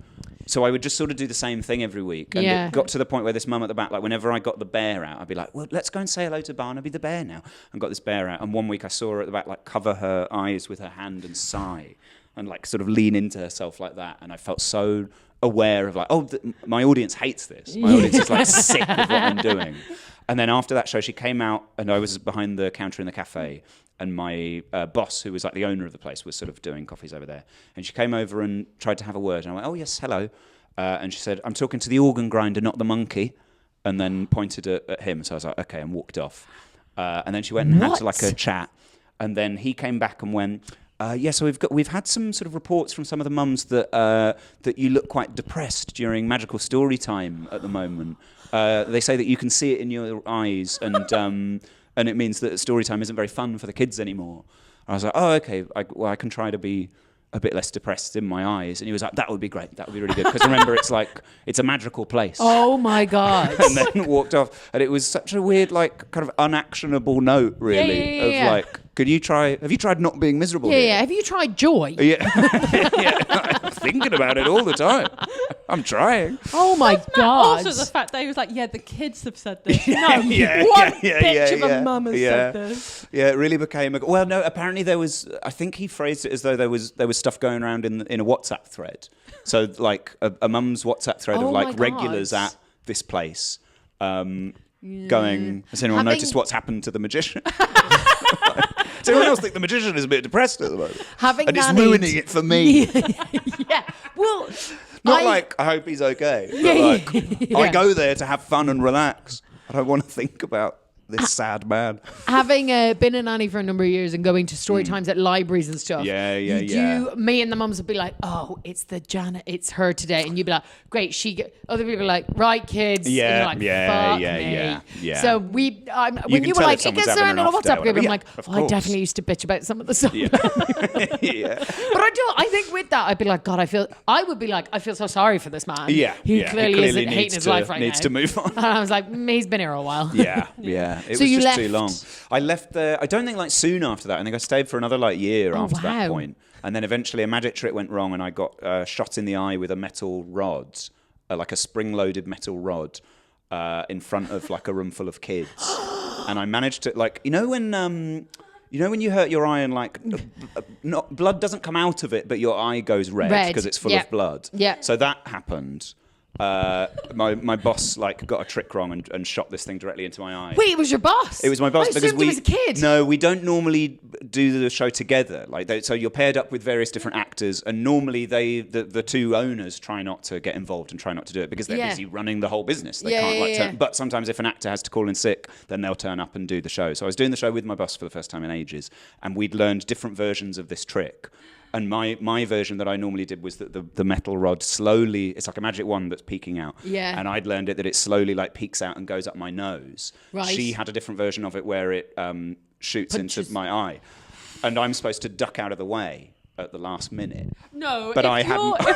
So I would just sort of do the same thing every week. And it got to the point where this mum at the back, like whenever I got the bear out, I'd be like, well, let's go and say hello to Barnaby the bear now. And got this bear out. And one week I saw her at the back, like cover her eyes with her hand and sigh. And like sort of lean into herself like that. And I felt so aware of like, my audience hates this. My audience is like sick of what I'm doing. And then after that show, she came out, and I was behind the counter in the cafe, and my boss, who was like the owner of the place, was sort of doing coffees over there. And she came over and tried to have a word, and I went, oh yes, hello. And she said, I'm talking to the organ grinder, not the monkey, and then pointed at him. So I was like, okay, and walked off. And then she went and had to like a chat, and then he came back and went, so we've had some sort of reports from some of the mums that you look quite depressed during magical story time at the moment. They say that you can see it in your eyes, and it means that story time isn't very fun for the kids anymore. I was like, oh, okay, I can try to be a bit less depressed in my eyes. And he was like, that would be great. That would be really good. Because remember, it's a magical place. Oh my God. And then walked off. And it was such a weird, like, kind of unactionable note, really, of like, have you tried not being miserable? Yeah. Have you tried joy? Yeah. I'm thinking about it all the time. I'm trying. Oh my God. Also the fact that he was like, the kids have said this. No, bitch of a mum has said this. Yeah, it really became well, no, apparently I think he phrased it as though there was stuff going around in a WhatsApp thread. So like a mum's WhatsApp thread of like regulars at this place going, has anyone noticed what's happened to the magician? Does anyone else think the magician is a bit depressed at the moment? And it's ruining it for me. Yeah. Well, I hope he's okay. But I go there to have fun and relax. I don't want to think about this sad man. Having been a nanny for a number of years and going to story times at libraries and stuff. Me and the mums would be like, oh, it's the Janet, it's her today. And you'd be like, great, other people are like, right, kids. And you're like, fuck me. So when you were like, it gets around in a WhatsApp group, I'm like, I definitely used to bitch about some of the stuff. But I think with that, I'd be like, God, I feel so sorry for this man. He clearly isn't hating his life right now. Needs to move on. And I was like, he's been here a while. It was just too long. I left there, I don't think like soon after that. I think I stayed for another like year after that point. And then eventually a magic trick went wrong and I got shot in the eye with a metal rod, like a spring-loaded metal rod in front of like a room full of kids. And I managed to, like, you know when you hurt your eye and like blood doesn't come out of it, but your eye goes red because it's full of blood. Yeah. So that happened. My boss like got a trick wrong and shot this thing directly into my eye. Wait, it was your boss? It was my boss because he was a kid. No, we don't normally do the show together. So you're paired up with various different actors, and normally the two owners try not to get involved and try not to do it because they're busy running the whole business. They can't turn. But sometimes if an actor has to call in sick, then they'll turn up and do the show. So I was doing the show with my boss for the first time in ages, and we'd learned different versions of this trick. And my version that I normally did was that the metal rod slowly, it's like a magic wand that's peeking out. Yeah. And I'd learned it that it slowly like peeks out and goes up my nose. Right. She had a different version of it where it shoots into my eye. And I'm supposed to duck out of the way at the last minute. No, but if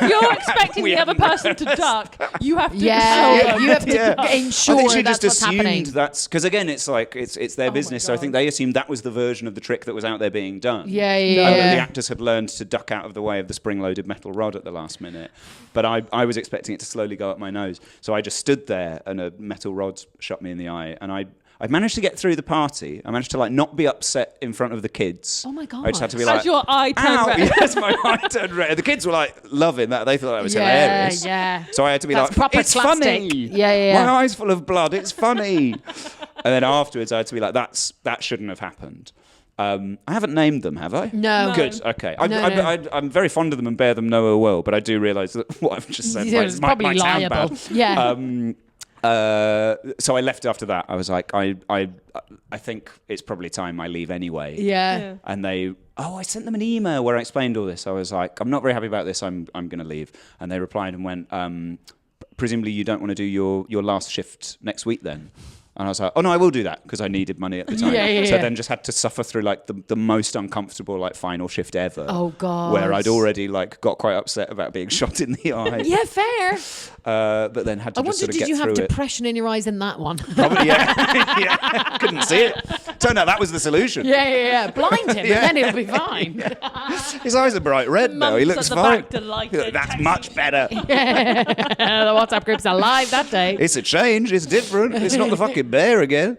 you're expecting the other person to duck, you have to you have to ensure I think she that's just what's happening. assumed that's because again, it's like it's their business. So I think they assumed that was the version of the trick that was out there being done. Yeah. And that the actors had learned to duck out of the way of the spring-loaded metal rod at the last minute. But I was expecting it to slowly go up my nose, so I just stood there, and a metal rod shot me in the eye, and I managed to get through the party. I managed to like not be upset in front of the kids. Oh my God. I just had to be like, as your eye turned red. Yes, my eye turned red. The kids were like loving that. They thought that was hilarious. Yeah. So I had to be That's like, proper it's slapstick. funny. Yeah. My eye's full of blood. It's funny. And then afterwards, I had to be like, that shouldn't have happened. I haven't named them, have I? No. Good. Okay. No. I'm very fond of them and bear them no ill will, but I do realise that what I've just said It's probably might sound liable. bad. Yeah. So I left after that. I was like, I think it's probably time I leave anyway. Yeah. And I sent them an email where I explained all this. I was like, I'm not very happy about this. I'm going to leave. And they replied and went, presumably you don't want to do your last shift next week then? And I was like, oh no, I will do that because I needed money at the time. So then just had to suffer through like the most uncomfortable like final shift ever. Oh God. Where I'd already like got quite upset about being shot in the eye. Yeah, fair. But then had to I just wonder, sort of get did you through have it. depression in your eyes in that one? Probably, yeah. Couldn't see it. Turned out that was the solution. Yeah. Blind him, and then he'll be fine. His eyes are bright red now. He looks Mums at the fine. back delighted. That's much better. The WhatsApp group's alive that day. It's a change. It's different. It's not the fucking bear again.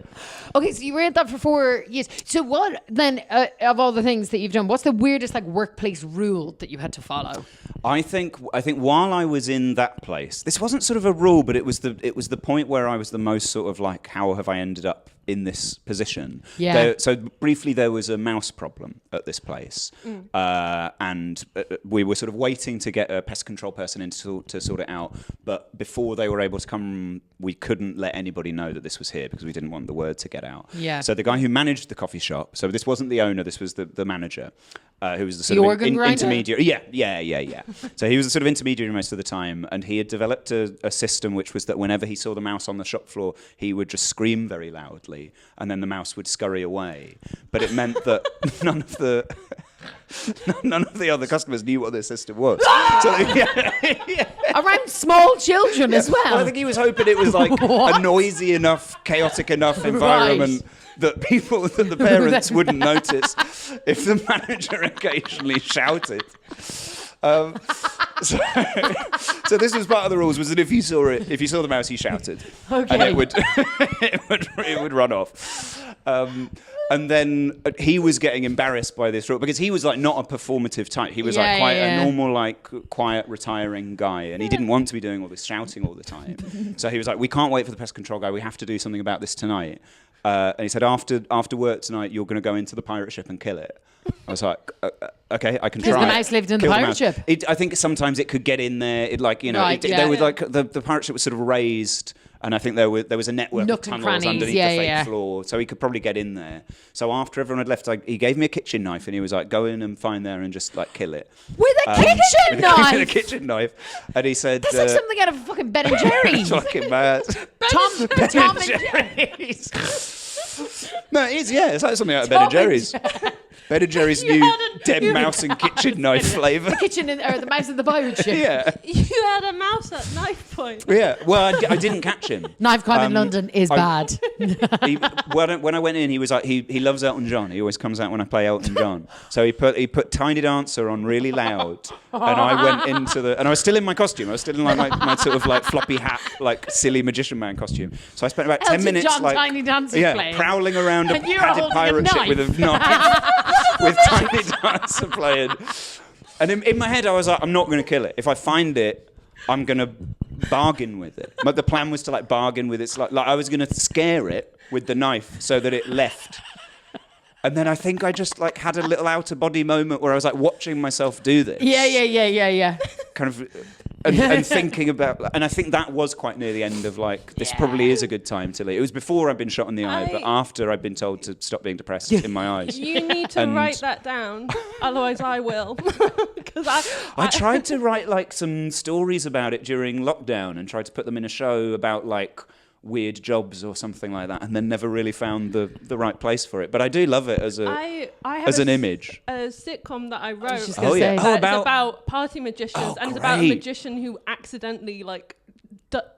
Okay, so you were at that for 4 years. So what then, of all the things that you've done, what's the weirdest like workplace rule that you had to follow? I think while I was in that place, this wasn't sort of a rule, but it was the point where I was the most sort of like, how have I ended up in this position? Yeah. So briefly, there was a mouse problem at this place, and we were sort of waiting to get a pest control person in to sort it out. But before they were able to come, we couldn't let anybody know that this was here because we didn't want the word to get out. Yeah. So the guy who managed the coffee shop, so this wasn't the owner, this was the manager. Who was the sort The of organ grinder? intermediary? Yeah. So he was the sort of intermediary most of the time, and he had developed a system which was that whenever he saw the mouse on the shop floor, he would just scream very loudly, and then the mouse would scurry away. But it meant that none of the other customers knew what this system was. So, Around small children as well. I think he was hoping it was like a noisy enough, chaotic enough environment. That the parents wouldn't notice if the manager occasionally shouted. So this was part of the rules, was that if you saw the mouse, he shouted, and it would run off. And then he was getting embarrassed by this rule because he was like not a performative type. He was like quite a normal, like quiet, retiring guy, and he didn't want to be doing all this shouting all the time. So he was like, "We can't wait for the pest control guy. We have to do something about this tonight." And he said, after work tonight, you're going to go into the pirate ship and kill it. I was like, okay, I can try. Because the mouse lived in the pirate ship. I think sometimes it could get in there. It like, you know, Right, there was like the pirate ship was sort of raised, and I think there was a network of tunnels underneath the fake floor, so he could probably get in there. So after everyone had left, he gave me a kitchen knife, and he was like, go in and find there and just like kill it. With a kitchen knife? With a kitchen knife. And he said... That's like something out of fucking Ben and Jerry's. Fucking mad. Tom and Jerry's. No, it is, yeah. It's like something out of Ben and Jerry's. Ben and Jerry's new dead mouse and kitchen knife flavour. The mouse in the pirate ship. Yeah. You had a mouse at knife point. Yeah. Well, I didn't catch him. Knife crime in London is bad. When I went in, he was like, he loves Elton John. He always comes out when I play Elton John. So he put Tiny Dancer on really loud, and I went and I was still in my costume. I was still in like my sort of like floppy hat, like silly magician man costume. So I spent about 10 minutes John, like Tiny Dancer playing. prowling around a And you're padded holding a pirate ship knife. with a knife. With Tiny Dancer playing. And in my head, I was like, I'm not going to kill it. If I find it, I'm going to bargain with it. But the plan was to like bargain with it. Like I was going to scare it with the knife so that it left. And then I think I just like had a little outer body moment where I was like watching myself do this. Yeah. Kind of... And thinking about, and I think that was quite near the end of like, this probably is a good time to leave. It was before I'd been shot in the eye, but after I'd been told to stop being depressed in my eyes. You need to write that down, otherwise I will. Because I tried to write like some stories about it during lockdown and tried to put them in a show about like weird jobs or something like that, and then never really found the right place for it. But I do love it as I have as an image. A sitcom that I wrote. just gonna say. It's about party magicians, and it's about a great. magician who accidentally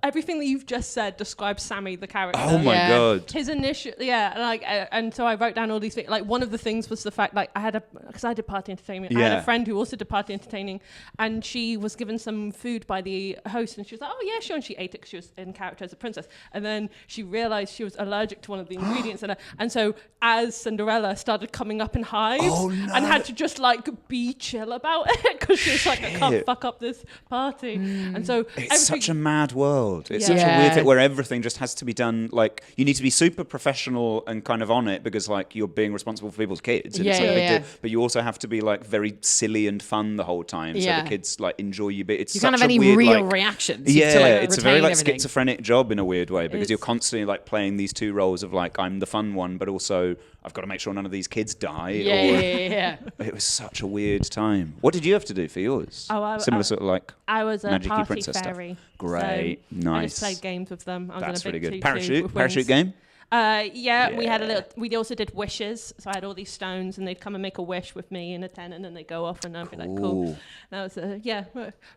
everything that you've just said describes Sammy the character. Oh my god! His initial, and so I wrote down all these things. Like one of the things was the fact, because I did party entertainment. I had a friend who also did party entertaining, and she was given some food by the host, and she was like, "Oh yeah, sure," and she ate it because she was in character as a princess. And then she realized she was allergic to one of the ingredients, and so as Cinderella started coming up in hives, and had to just be chill about it because she was like, "I can't fuck up this party." And so it's such a mad world. It's such a weird thing where everything just has to be done you need to be super professional and kind of on it because you're being responsible for people's kids. And it's a big deal. But you also have to be very silly and fun the whole time, so the kids enjoy you. But it's you such can't have any weird, real reactions. Yeah, to, it's a very everything. schizophrenic job in a weird way because you're constantly playing these two roles of I'm the fun one, but also I've got to make sure none of these kids die. Yeah. It was such a weird time. What did you have to do for yours? Similar sort of I was a magic-y party princess fairy. stuff. Great, so nice. I just played games with them. That's really good. With Parachute wings. game? We had a little. We also did wishes, so I had all these stones, and they'd come and make a wish with me and a tent, and then they go off, and I'd be like, "Cool." That was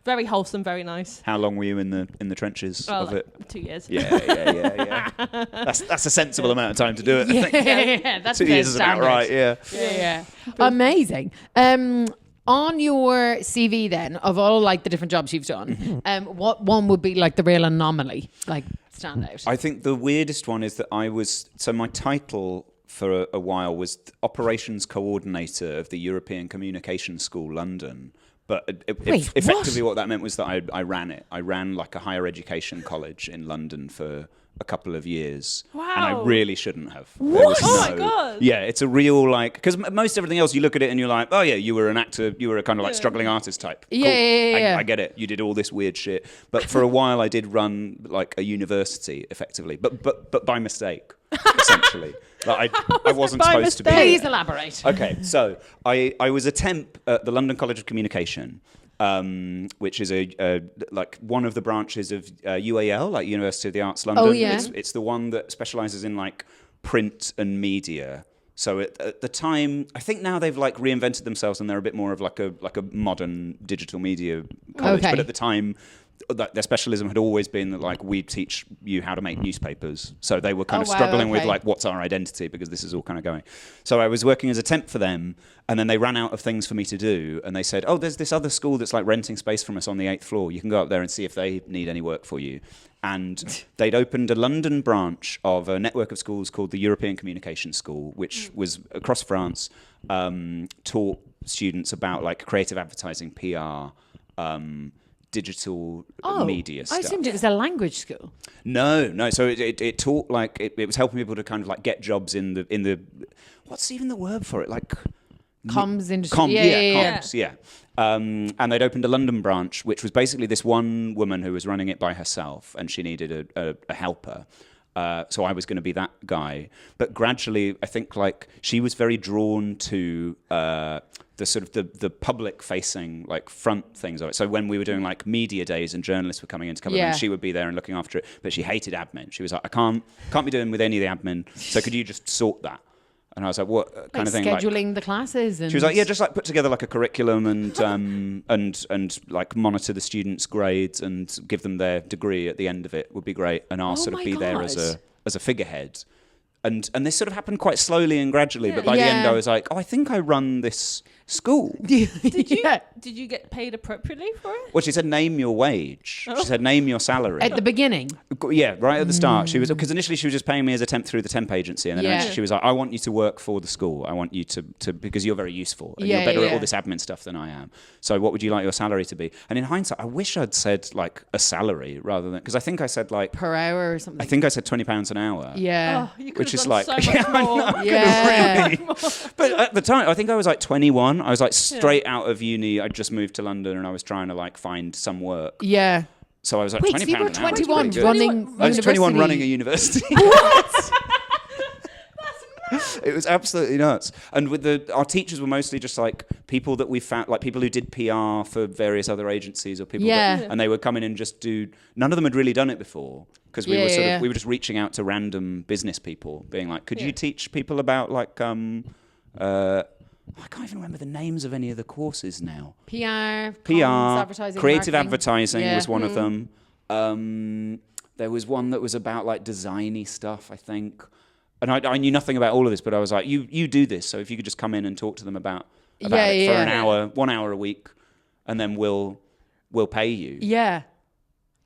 very wholesome, very nice. How long were you in the trenches of it? 2 years. Yeah. That's a sensible amount of time to do it. I think. Yeah, that's 2 years is about right. Yeah. Amazing. On your CV then, of all the different jobs you've done, what one would be the real anomaly, stand out? I think the weirdest one is that my title for a while was Operations Coordinator of the European Communication School, London. But effectively what that meant was that I ran it. I ran a higher education college in London for a couple of years. Wow. And I really shouldn't have. What? Oh my God. Yeah, it's a real because most everything else you look at it and you're like, oh yeah, you were an actor, you were a kind of struggling artist type. Cool. Yeah. I get it. You did all this weird shit. But for a while I did run a university effectively, but by mistake, essentially. I wasn't supposed to be. Please elaborate. Okay, so I was a temp at the London College of Communication, which is one of the branches of UAL, University of the Arts London. Oh, yeah. It's the one that specialises in print and media. So at the time, I think now they've reinvented themselves and they're a bit more of a modern digital media college. Okay. But at the time, their specialism had always been that we teach you how to make newspapers. So they were kind of struggling with what's our identity, because this is all kind of going. So I was working as a temp for them, and then they ran out of things for me to do, and they said, oh, there's this other school that's renting space from us on the 8th floor. You can go up there and see if they need any work for you. And they'd opened a London branch of a network of schools called the European Communication School, which was across France, taught students about creative advertising, PR, digital media stuff. I assumed it was a language school. No. So it taught it was helping people to kind of get jobs in the what's even the word for it? Comms industry. Comms, yeah. And they'd opened a London branch, which was basically this one woman who was running it by herself, and she needed a helper. So I was going to be that guy. But gradually, I think she was very drawn to the sort of the public facing front things of it. So when we were doing media days and journalists were coming in to cover them, she would be there and looking after it. But she hated admin. She was like, I can't be doing with any of the admin. So could you just sort that? And I was like, what kind of thing? Scheduling the classes. And... She was like, yeah, just put together a curriculum and monitor the students' grades and give them their degree at the end of it would be great. And I'll sort of be there as a figurehead. And this sort of happened quite slowly and gradually. But by the end, I was like, oh, I think I run this school. Did you get paid appropriately for it? Well, she said, name your wage. She said, name your salary. At the beginning? Yeah, right at the start. She was, because initially she was just paying me as a temp through the temp agency. And then eventually she was like, I want you to work for the school. I want you to because you're very useful. And you're better at all this admin stuff than I am. So what would you like your salary to be? And in hindsight, I wish I'd said a salary rather than, because I think I said per hour or something. I think I said £20 an hour. Yeah. Oh, which is so much more. I know, but at the time, I think I was 21. I was straight out of uni. I'd just moved to London and I was trying to find some work. Yeah. So I was Wait, £20 so you were an hour. 21 running I was 21 running a university. What? It was absolutely nuts. And with our teachers were mostly just people that we found, like people who did PR for various other agencies or people and they would come in and just do, none of them had really done it before because we were we were just reaching out to random business people being like, could you teach people about like I can't even remember the names of any of the courses now. PR, advertising, creative marketing. advertising was one of them. There was one that was about like designy stuff, I think. And I knew nothing about all of this, but I was like, you do this. So if you could just come in and talk to them about it for an hour, 1 hour a week, and then we'll pay you. Yeah.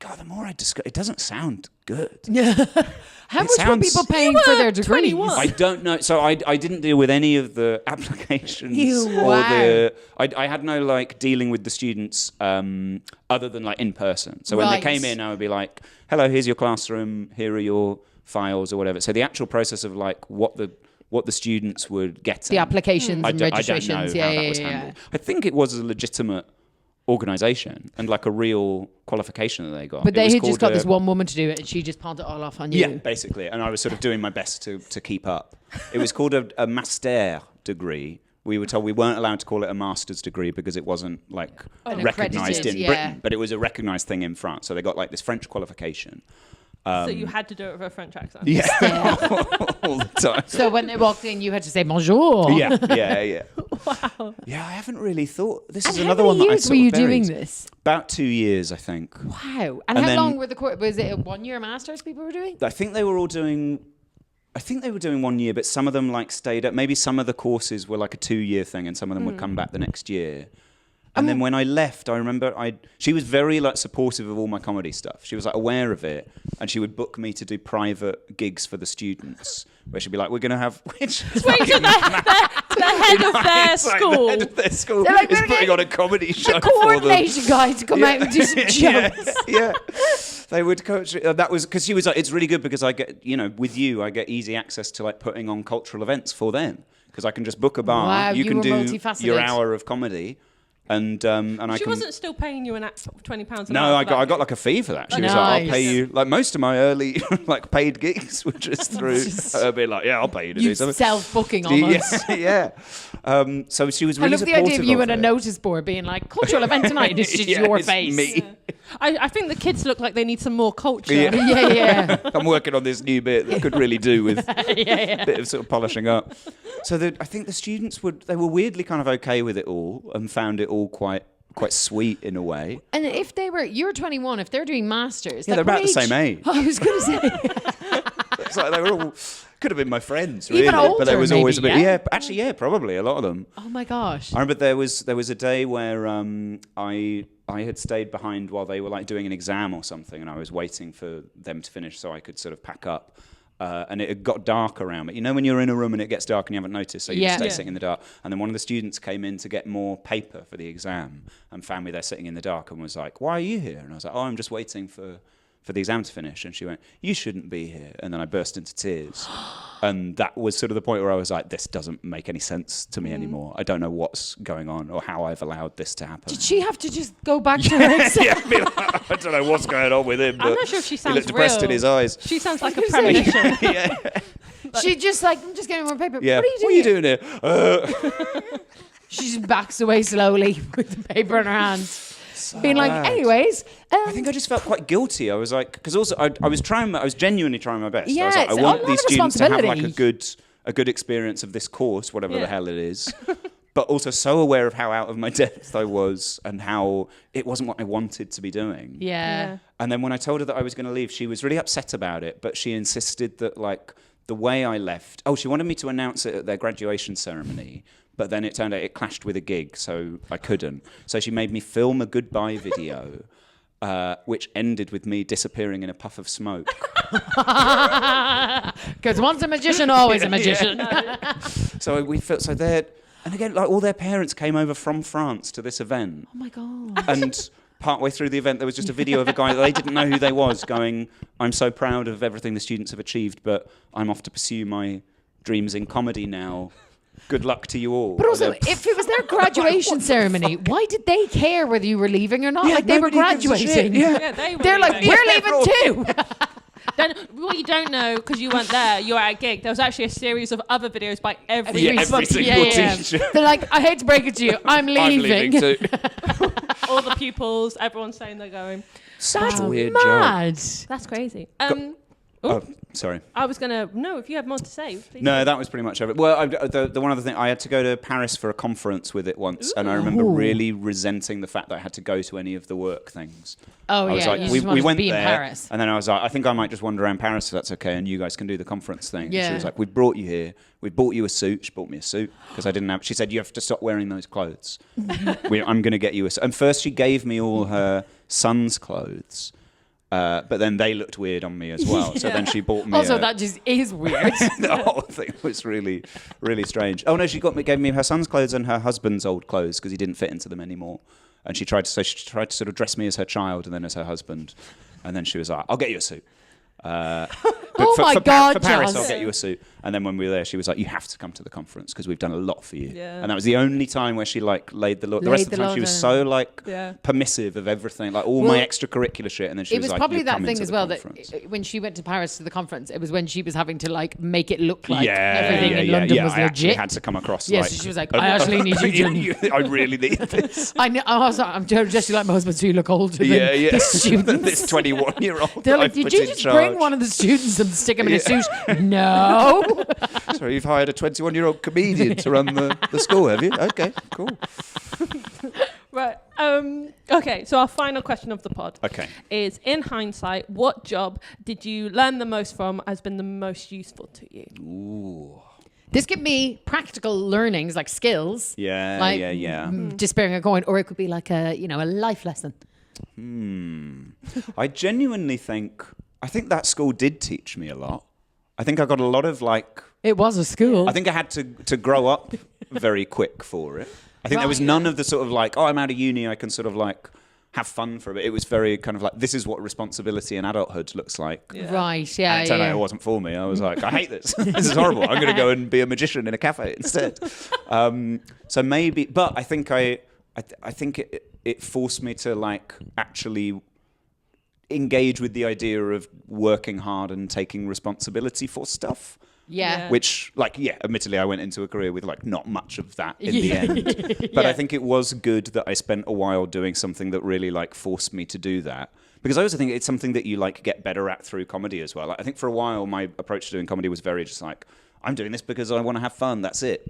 God, the more I discuss, it doesn't sound good. How much were people paying for their degrees? 21. I don't know. So I didn't deal with any of the applications I had no like dealing with the students other than like in person. So when they came in, I would be like, "Hello, here's your classroom. Here are your files or whatever." So the actual process of like what the students would get, the applications and registrations. I don't know how that was handled. I think it was a legitimate organisation and like a real qualification that they got. But they had just got this one woman to do it, and she just pawned it all off on you. Yeah, basically. And I was sort of doing my best to keep up. It was called a master degree. We were told we weren't allowed to call it a master's degree because it wasn't like recognised in Britain, but it was a recognised thing in France. So they got like this French qualification. So you had to do it with a French accent. Yeah, all the time. So when they walked in, you had to say bonjour. Yeah. Wow. Yeah, I haven't really thought. This is And another how one many that I years sort were you of buried. doing this? About 2 years, I think. Wow. And how then- long were the course? Was it a 1 year master's people were doing? I think they were all doing. I think they were doing 1 year, but some of them like stayed up. Maybe some of the courses were like a 2 year thing, and some of them would come back the next year. And then when I left, I remember she was very like supportive of all my comedy stuff. She was like aware of it, and she would book me to do private gigs for the students, where she'd be like, "We're going to have which Wait, to the head of their school. the head of their school like, is "We're putting gonna on a comedy show The for them." coordination guy to come out and do some jokes. Yeah. They would coach. That was because she was like, "It's really good because I get, with you, I get easy access to like putting on cultural events for them because I can just book a bar. Wow, you can were do multifaceted. your hour of comedy." And I She can. wasn't still paying you £20 a No, month. I got like a fee for that. She was like, "I'll pay you." Like most of my early like paid gigs were just through her being like, "Yeah, I'll pay you to do something." Self-booking almost. Yeah. So she was I really love the supportive idea of you of on a it. notice board being like, cultural event tonight, it's just your it's face. me. I think the kids look like they need some more culture. Yeah. I'm working on this new bit that could really do with a bit of sort of polishing up. So I think the students were weirdly kind of okay with it all and found it all quite sweet in a way. And if you're 21, if they're doing masters, Yeah, they're about the same age. I was going to say. It's like they were all could have been my friends, really. Even older, but there was always a maybe, bit. Yeah, probably a lot of them. Oh my gosh. I remember there was a day where I had stayed behind while they were like doing an exam or something, and I was waiting for them to finish so I could sort of pack up. And it had got dark around me. You know when you're in a room and it gets dark and you haven't noticed, so you just stay sitting in the dark. And then one of the students came in to get more paper for the exam and found me there sitting in the dark and was like, "Why are you here?" And I was like, "Oh, I'm just waiting for the exam to finish." And she went, "You shouldn't be here." And then I burst into tears. And that was sort of the point where I was like, this doesn't make any sense to me anymore. I don't know what's going on or how I've allowed this to happen. Did she have to just go back to her exam? Be like, I don't know what's going on with him. I'm but not sure if she he sounds looked depressed real. in his eyes. She sounds like a premonition. Yeah. She just like, I'm just getting more paper. Yeah. What are you doing? here? She just backs away slowly with the paper in her hand. Being like, anyways. I think I just felt quite guilty. I was like, because also I was genuinely trying my best. Yeah, I was like, it's I a want lot these of students to have like responsibility. a good experience of this course, whatever the hell it is. But also so aware of how out of my depth I was and how it wasn't what I wanted to be doing. Yeah. And then when I told her that I was going to leave, she was really upset about it, but she insisted that like the way I left, she wanted me to announce it at their graduation ceremony, but then it turned out it clashed with a gig, so I couldn't. So she made me film a goodbye video, which ended with me disappearing in a puff of smoke. Because once a magician, always a magician. So we felt so they're, and again, like all their parents came over from France to this event. Oh my God. And partway through the event, there was just a video of a guy that they didn't know who they was going, "I'm so proud of everything the students have achieved, but I'm off to pursue my dreams in comedy now. Good luck to you all." But also, if it was their graduation ceremony, why did they care whether you were leaving or not? Yeah, like they were nobody gives a shit. graduating. Yeah. They were They're like, leaving. we're leaving too. Then what you don't know, because you weren't there, you were at a gig. There was actually a series of other videos by every single teacher. They're like, I hate to break it to you, I'm leaving. I'm leaving too. all the pupils, everyone's saying they're going. Such a weird mad. job. That's crazy. Sorry. I was gonna if you have more to say. Please. No, that was pretty much it. Well, the one other thing, I had to go to Paris for a conference with it once, and I remember really resenting the fact that I had to go to any of the work things. Oh, I was yeah. like, we went there, Paris. and then I was like, I think I might just wander around Paris if that's okay, and you guys can do the conference thing. Yeah. She was like, we brought you here. We bought you a suit. She bought me a suit because I didn't have. She said, you have to stop wearing those clothes. I'm going to get you a suit. And first she gave me all her son's clothes. But then they looked weird on me as well. So then she bought me. Also, that just is weird. The whole thing was really, really strange. Oh no, gave me her son's clothes and her husband's old clothes because he didn't fit into them anymore. And she tried to sort of dress me as her child and then as her husband. And then she was like, "I'll get you a suit." For Paris, I'll get you a suit. And then when we were there, she was like, "You have to come to the conference because we've done a lot for you." Yeah. And that was the only time where she like laid the law. The rest of the time, she was so like permissive of everything, like all my extracurricular shit. And then she was like, "It was probably that thing as well that when she went to Paris to the conference, it was when she was having to like make it look like everything in London was legit." Had to come across. Yes, so she was like, "I actually need you. I really need this." I know. I was like, "I'm just like my husband, so you look older than the students." This 21-year-old. They're like, "Did you just bring one of the students and stick him in a suit?" No. So you've hired a 21-year-old comedian to run the school, have you? Okay, cool. Right. Okay, so our final question of the pod is, in hindsight, what job did you learn the most from, has been the most useful to you? Ooh. This could be practical learnings, like skills. Despairing a coin, or it could be like a life lesson. I genuinely think that school did teach me a lot. I think I got a lot of like... It was a school. I think I had to grow up very quick for it. I think there was none of the sort of like, oh, I'm out of uni, I can sort of like have fun for a bit. It was very kind of like, this is what responsibility and adulthood looks like. Yeah. Right, yeah, and it turned out it wasn't for me. I was like, I hate this. This is horrible. I'm going to go and be a magician in a cafe instead. So maybe... But I think it forced me to like actually... engage with the idea of working hard and taking responsibility for stuff. Yeah. Which, admittedly, I went into a career with like not much of that in the end. But I think it was good that I spent a while doing something that really like forced me to do that. Because I also think it's something that you like get better at through comedy as well. Like, I think for a while my approach to doing comedy was very just like, I'm doing this because I want to have fun. That's it.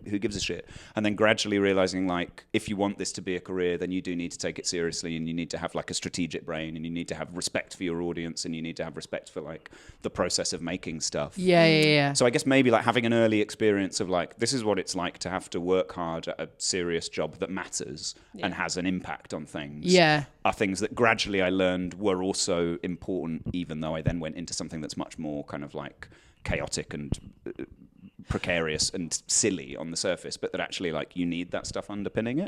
Who gives a shit? And then gradually realizing, like, if you want this to be a career, then you do need to take it seriously, and you need to have like a strategic brain, and you need to have respect for your audience, and you need to have respect for like the process of making stuff. Yeah. So I guess maybe like having an early experience of like, this is what it's like to have to work hard at a serious job that matters and has an impact on things. Yeah. Are things that gradually I learned were also important, even though I then went into something that's much more kind of like chaotic and precarious and silly on the surface, but that actually like you need that stuff underpinning it.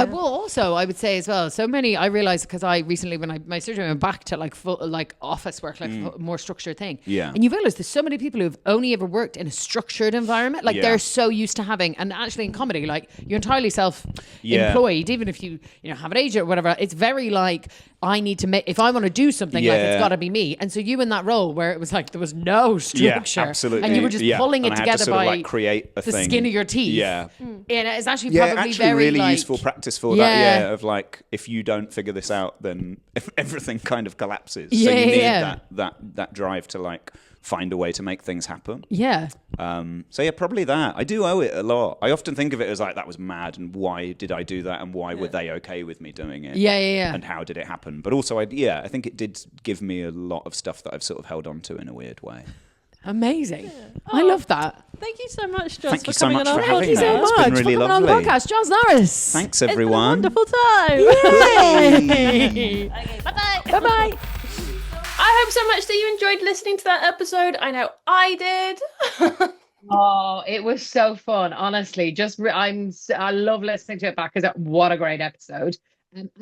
Well, also I would say as well, so many, I realized because I recently, when my surgery went back to like full, like office work, like more structured thing. And you realize there's so many people who've only ever worked in a structured environment, like they're so used to having, and actually in comedy, like you're entirely self-employed, even if you have an agent or whatever. It's very like, I need to make, if I want to do something, like it's got to be me. And so you in that role where it was like there was no structure, absolutely, and you were just pulling it together by like create a the thing. Skin of your teeth. And it's actually probably actually very really like, useful practice for that. Of like, if you don't figure this out, then everything kind of collapses. So you need that drive to like find a way to make things happen. So probably that. I do owe it a lot. I often think of it as like, that was mad, and why did I do that, and why were they okay with me doing it? And how did it happen? But also, I think it did give me a lot of stuff that I've sort of held on to in a weird way. Amazing. I love that. Thank you so much, Joz, Thank for you so coming much on. for having me. Thank you so much It's been really for coming lovely. on the podcast. Joz Norris. Thanks, everyone. It's been a wonderful time. Okay, Bye-bye. bye-bye. I hope so much that you enjoyed listening to that episode. I know I did. Oh, it was so fun, honestly. I love listening to it back because what a great episode.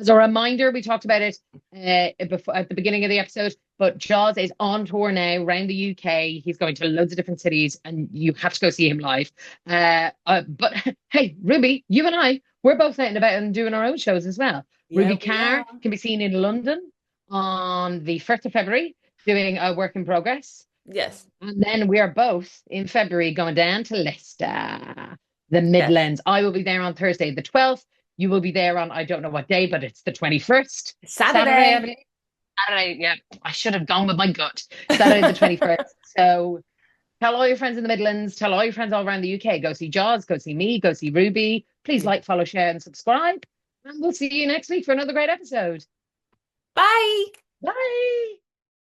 As a reminder, we talked about it at the beginning of the episode, but Joz is on tour now around the UK. He's going to loads of different cities, and you have to go see him live. But hey, Ruby, you and I, we're both out and about and doing our own shows as well. Ruby Carr can be seen in London on the 1st of February. doing a work in progress. Yes. And then we are both in February going down to Leicester, the Midlands. Yes. I will be there on Thursday, the 12th. You will be there on, I don't know what day, but it's the 21st. Saturday. Saturday, yeah. I should have gone with my gut. Saturday, the 21st. So tell all your friends in the Midlands, tell all your friends all around the UK. Go see Joz, go see me, go see Ruby. Please like, follow, share, and subscribe. And we'll see you next week for another great episode. Bye. Bye.